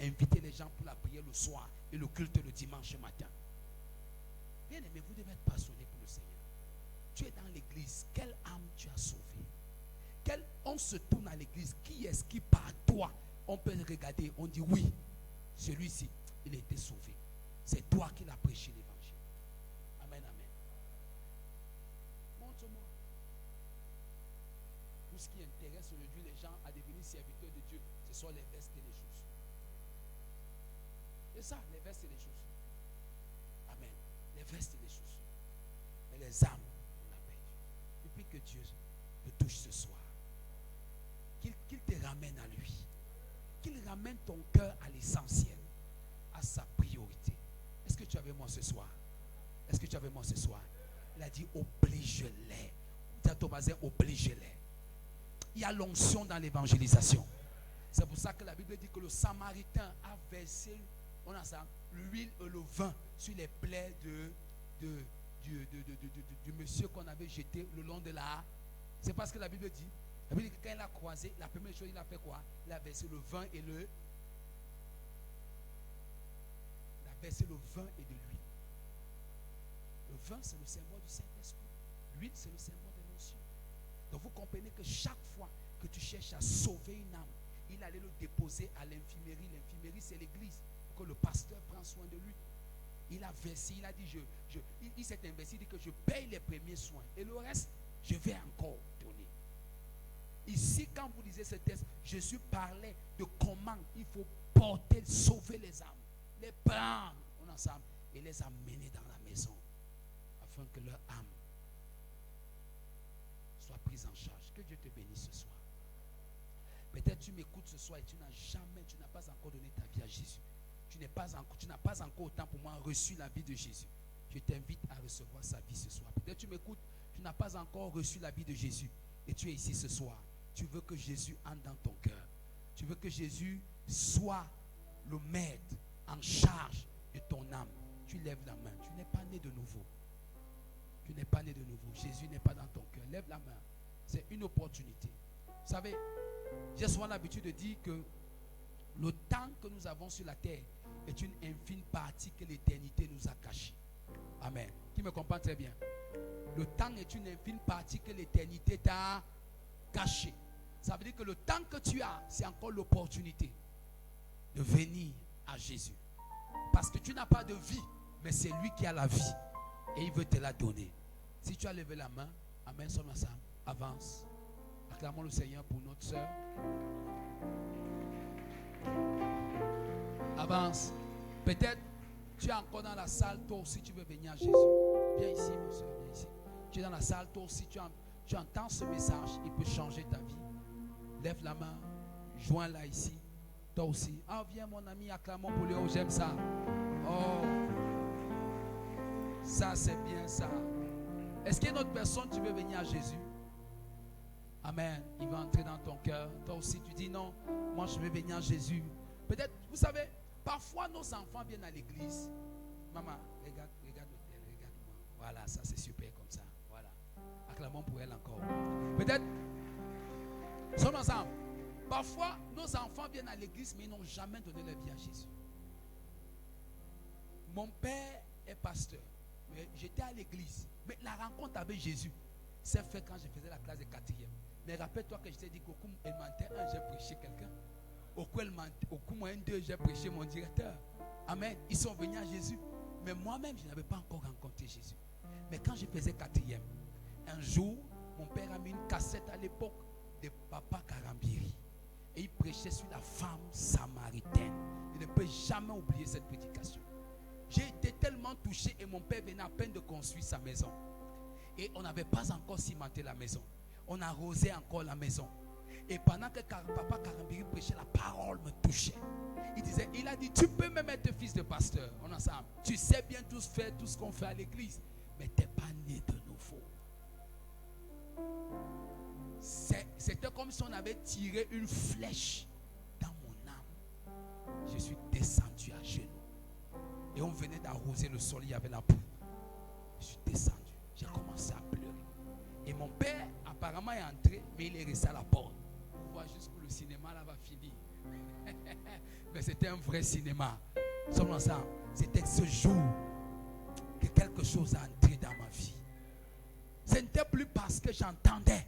inviter les gens pour la prière le soir et le culte le dimanche matin. Bien aimé, vous devez être passionné pour le Seigneur. Tu es dans l'église, quelle âme tu as sauvée? lequel on se tourne à l'église, qui est-ce qui par toi, on peut regarder, on dit oui, celui-ci, il a été sauvé. C'est toi qui l'as prêché l'évangile. Amen, amen. Montre-moi. Tout ce qui intéresse aujourd'hui les gens à devenir serviteurs de Dieu, ce sont les vestes et les chaussures. C'est ça, les vestes et les chaussures. Amen. Les vestes et les chaussures. Mais les âmes, on l'a perdu. Et puis que Dieu te touche ce soir. Qu'il te ramène à lui. Qu'il ramène ton cœur à l'essentiel, à sa priorité. Est-ce que tu es avec moi ce soir? Est-ce que tu es avec moi ce soir? Il a dit oblige-les. Dis à ton voisin, oblige-les. Il y a l'onction dans l'évangélisation. C'est pour ça que la Bible dit que le Samaritain a versé l'huile et le vin sur les plaies du monsieur qu'on avait jeté le long de la... C'est parce que la Bible dit. La Bible dit que quand il a croisé, la première chose il a fait quoi? Il a versé le vin et le... Il a versé le vin et de l'huile. Le vin, c'est le symbole du Saint-Esprit. L'huile, c'est le symbole de l'onction. Donc vous comprenez que chaque fois que tu cherches à sauver une âme, il allait le déposer à l'infirmerie. L'infirmerie, c'est l'église. Que le pasteur prend soin de lui. Il a versé, il a dit, il s'est investi, il dit que je paye les premiers soins. Et le reste, je vais encore donner. Ici, quand vous lisez ce texte, Jésus parlait de comment il faut porter, sauver les âmes, les prendre ensemble et les amener dans la maison, afin que leur âme soit prise en charge. Que Dieu te bénisse ce soir. Peut-être tu m'écoutes ce soir et tu n'as pas encore donné ta vie à Jésus. Tu n'as pas encore autant pour moi reçu la vie de Jésus. Je t'invite à recevoir sa vie ce soir. Peut-être tu m'écoutes, tu n'as pas encore reçu la vie de Jésus et tu es ici ce soir. Tu veux que Jésus entre dans ton cœur. Tu veux que Jésus soit le maître en charge de ton âme. Tu lèves la main. Tu n'es pas né de nouveau. Tu n'es pas né de nouveau. Jésus n'est pas dans ton cœur. Lève la main. C'est une opportunité. Vous savez, j'ai souvent l'habitude de dire que le temps que nous avons sur la terre est une infime partie que l'éternité nous a cachée. Amen. Qui me comprend très bien? Le temps est une infime partie que l'éternité t'a cachée. Ça veut dire que le temps que tu as, c'est encore l'opportunité de venir à Jésus. Parce que tu n'as pas de vie, mais c'est lui qui a la vie. Et il veut te la donner. Si tu as levé la main, amen, sommes ensemble, avance. Acclamons le Seigneur pour notre soeur. Avance. Peut-être tu es encore dans la salle, toi aussi tu veux venir à Jésus. Viens ici, mon soeur, viens ici. Tu es dans la salle, toi aussi tu entends ce message, il peut changer ta vie. Lève la main, joins-la ici. Toi aussi. Ah, viens mon ami, acclamons pour lui. Oh, j'aime ça. Oh, ça c'est bien ça. Est-ce qu'il y a une autre personne qui veut venir à Jésus? Amen. Il va entrer dans ton cœur. Toi aussi tu dis non, moi je veux venir à Jésus. Peut-être, vous savez, parfois nos enfants viennent à l'église. Maman, regarde l'hôtel, regarde-moi. Voilà, ça c'est super comme ça. Voilà. Acclamons pour elle encore. Peut-être, sommes ensemble. Parfois, nos enfants viennent à l'église, mais ils n'ont jamais donné leur vie à Jésus. Mon père est pasteur. J'étais à l'église. Mais la rencontre avec Jésus s'est faite quand je faisais la classe de 4e. Mais rappelle-toi que je t'ai dit qu'au coup, elle mentait un, j'ai prêché quelqu'un. Au coup, moi, un, deux, j'ai prêché mon directeur. Amen. Ils sont venus à Jésus. Mais moi-même, je n'avais pas encore rencontré Jésus. Mais quand je faisais 4e, un jour, mon père a mis une cassette à l'époque de Papa Karambiri. Et il prêchait sur la femme samaritaine. Je ne peux jamais oublier cette prédication. J'ai été tellement touché et mon père venait à peine de construire sa maison. Et on n'avait pas encore cimenté la maison. On arrosait encore la maison. Et pendant que Papa Karambiri prêchait, la parole me touchait. Il a dit, tu peux même être fils de pasteur. On ensemble. Tu sais bien tout ce qu'on fait à l'église. Mais tu n'es pas né de nouveau. C'était comme si on avait tiré une flèche dans mon âme. Je suis descendu à genoux. Et on venait d'arroser le sol, il y avait la poudre. Je suis descendu. J'ai commencé à pleurer. Et mon père, apparemment, est entré, mais il est resté à la porte. On voit jusqu'où le cinéma là va finir. Mais c'était un vrai cinéma. Nous sommes ensemble. C'était ce jour que quelque chose a entré dans ma vie. Ce n'était plus parce que j'entendais,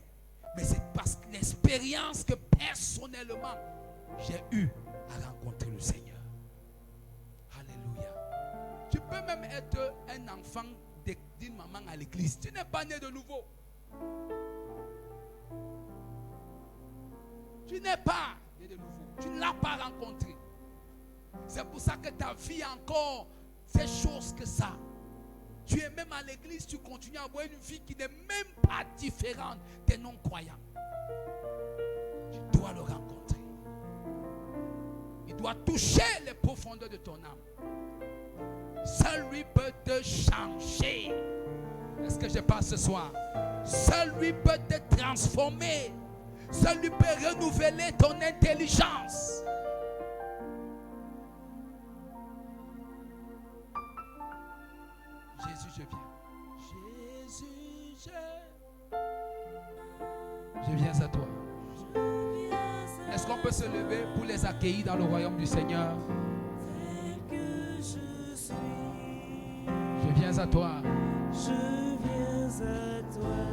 mais c'est parce que l'expérience que personnellement j'ai eu à rencontrer le Seigneur. Alléluia. Tu peux même être un enfant d'une maman à l'église. Tu n'es pas né de nouveau. Tu n'es pas né de nouveau. Tu ne l'as pas rencontré. C'est pour ça que ta vie encore ces choses que ça. Tu es même à l'église, tu continues à avoir une vie qui n'est même pas différente des non-croyants. Tu dois le rencontrer. Il doit toucher les profondeurs de ton âme. Seul lui peut te changer. Est-ce que je parle ce soir? Seul lui peut te transformer. Seul lui peut renouveler ton intelligence. Jésus, je viens. Jésus, je viens à toi. Est-ce qu'on peut se lever pour les accueillir dans le royaume du Seigneur? Je viens à toi. Je viens à toi.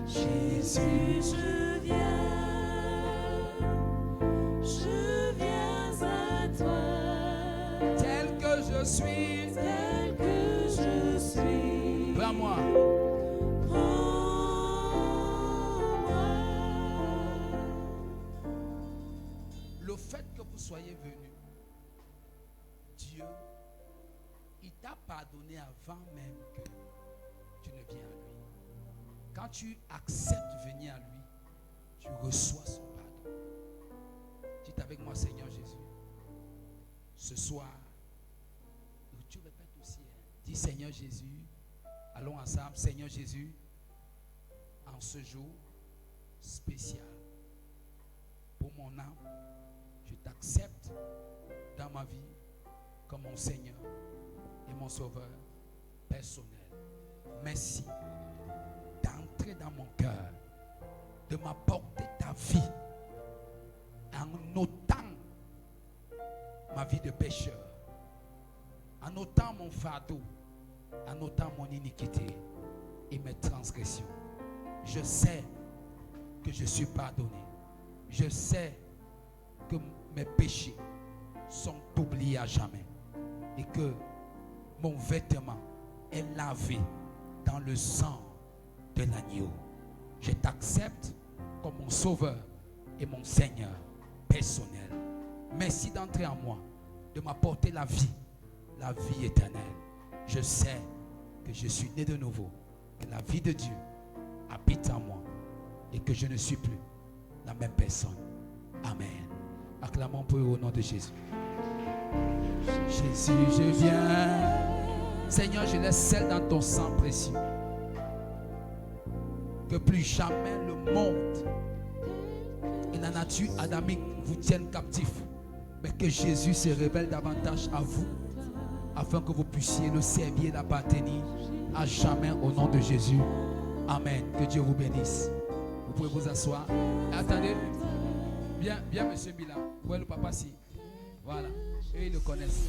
Jésus, je viens à toi. Tel que je suis. Tel que je suis. Prends-moi. Le fait que vous soyez venu, Dieu, il t'a pardonné avant même que tu ne viennes à lui. Quand tu acceptes de venir à lui, tu reçois son pardon. Dites avec moi, Seigneur Jésus, ce soir, tu répètes aussi, dis Seigneur Jésus, allons ensemble, Seigneur Jésus, en ce jour spécial, pour mon âme, je t'accepte dans ma vie comme mon Seigneur et mon Sauveur personnel. Merci d'entrer dans mon cœur, de m'apporter ta vie en ôtant ma vie de pécheur, en ôtant mon fardeau, en ôtant mon iniquité et mes transgressions. Je sais que je suis pardonné. Je sais que mes péchés sont oubliés à jamais et que mon vêtement est lavé dans le sang de l'agneau. Je t'accepte comme mon sauveur et mon Seigneur personnel. Merci d'entrer en moi, de m'apporter la vie éternelle. Je sais que je suis né de nouveau, que la vie de Dieu habite en moi et que je ne suis plus la même personne. Amen. Acclamons pour eux au nom de Jésus. Jésus, je viens. Seigneur, je laisse celle dans ton sang précieux. Que plus jamais le monde et la nature adamique vous tiennent captifs, mais que Jésus se révèle davantage à vous, afin que vous puissiez le servir et l'appartenir à jamais au nom de Jésus. Amen. Que Dieu vous bénisse. Vous pouvez vous asseoir. Et attendez. Bien, monsieur Bila. Vous voyez le papa si. Voilà. Eux, ils le connaissent.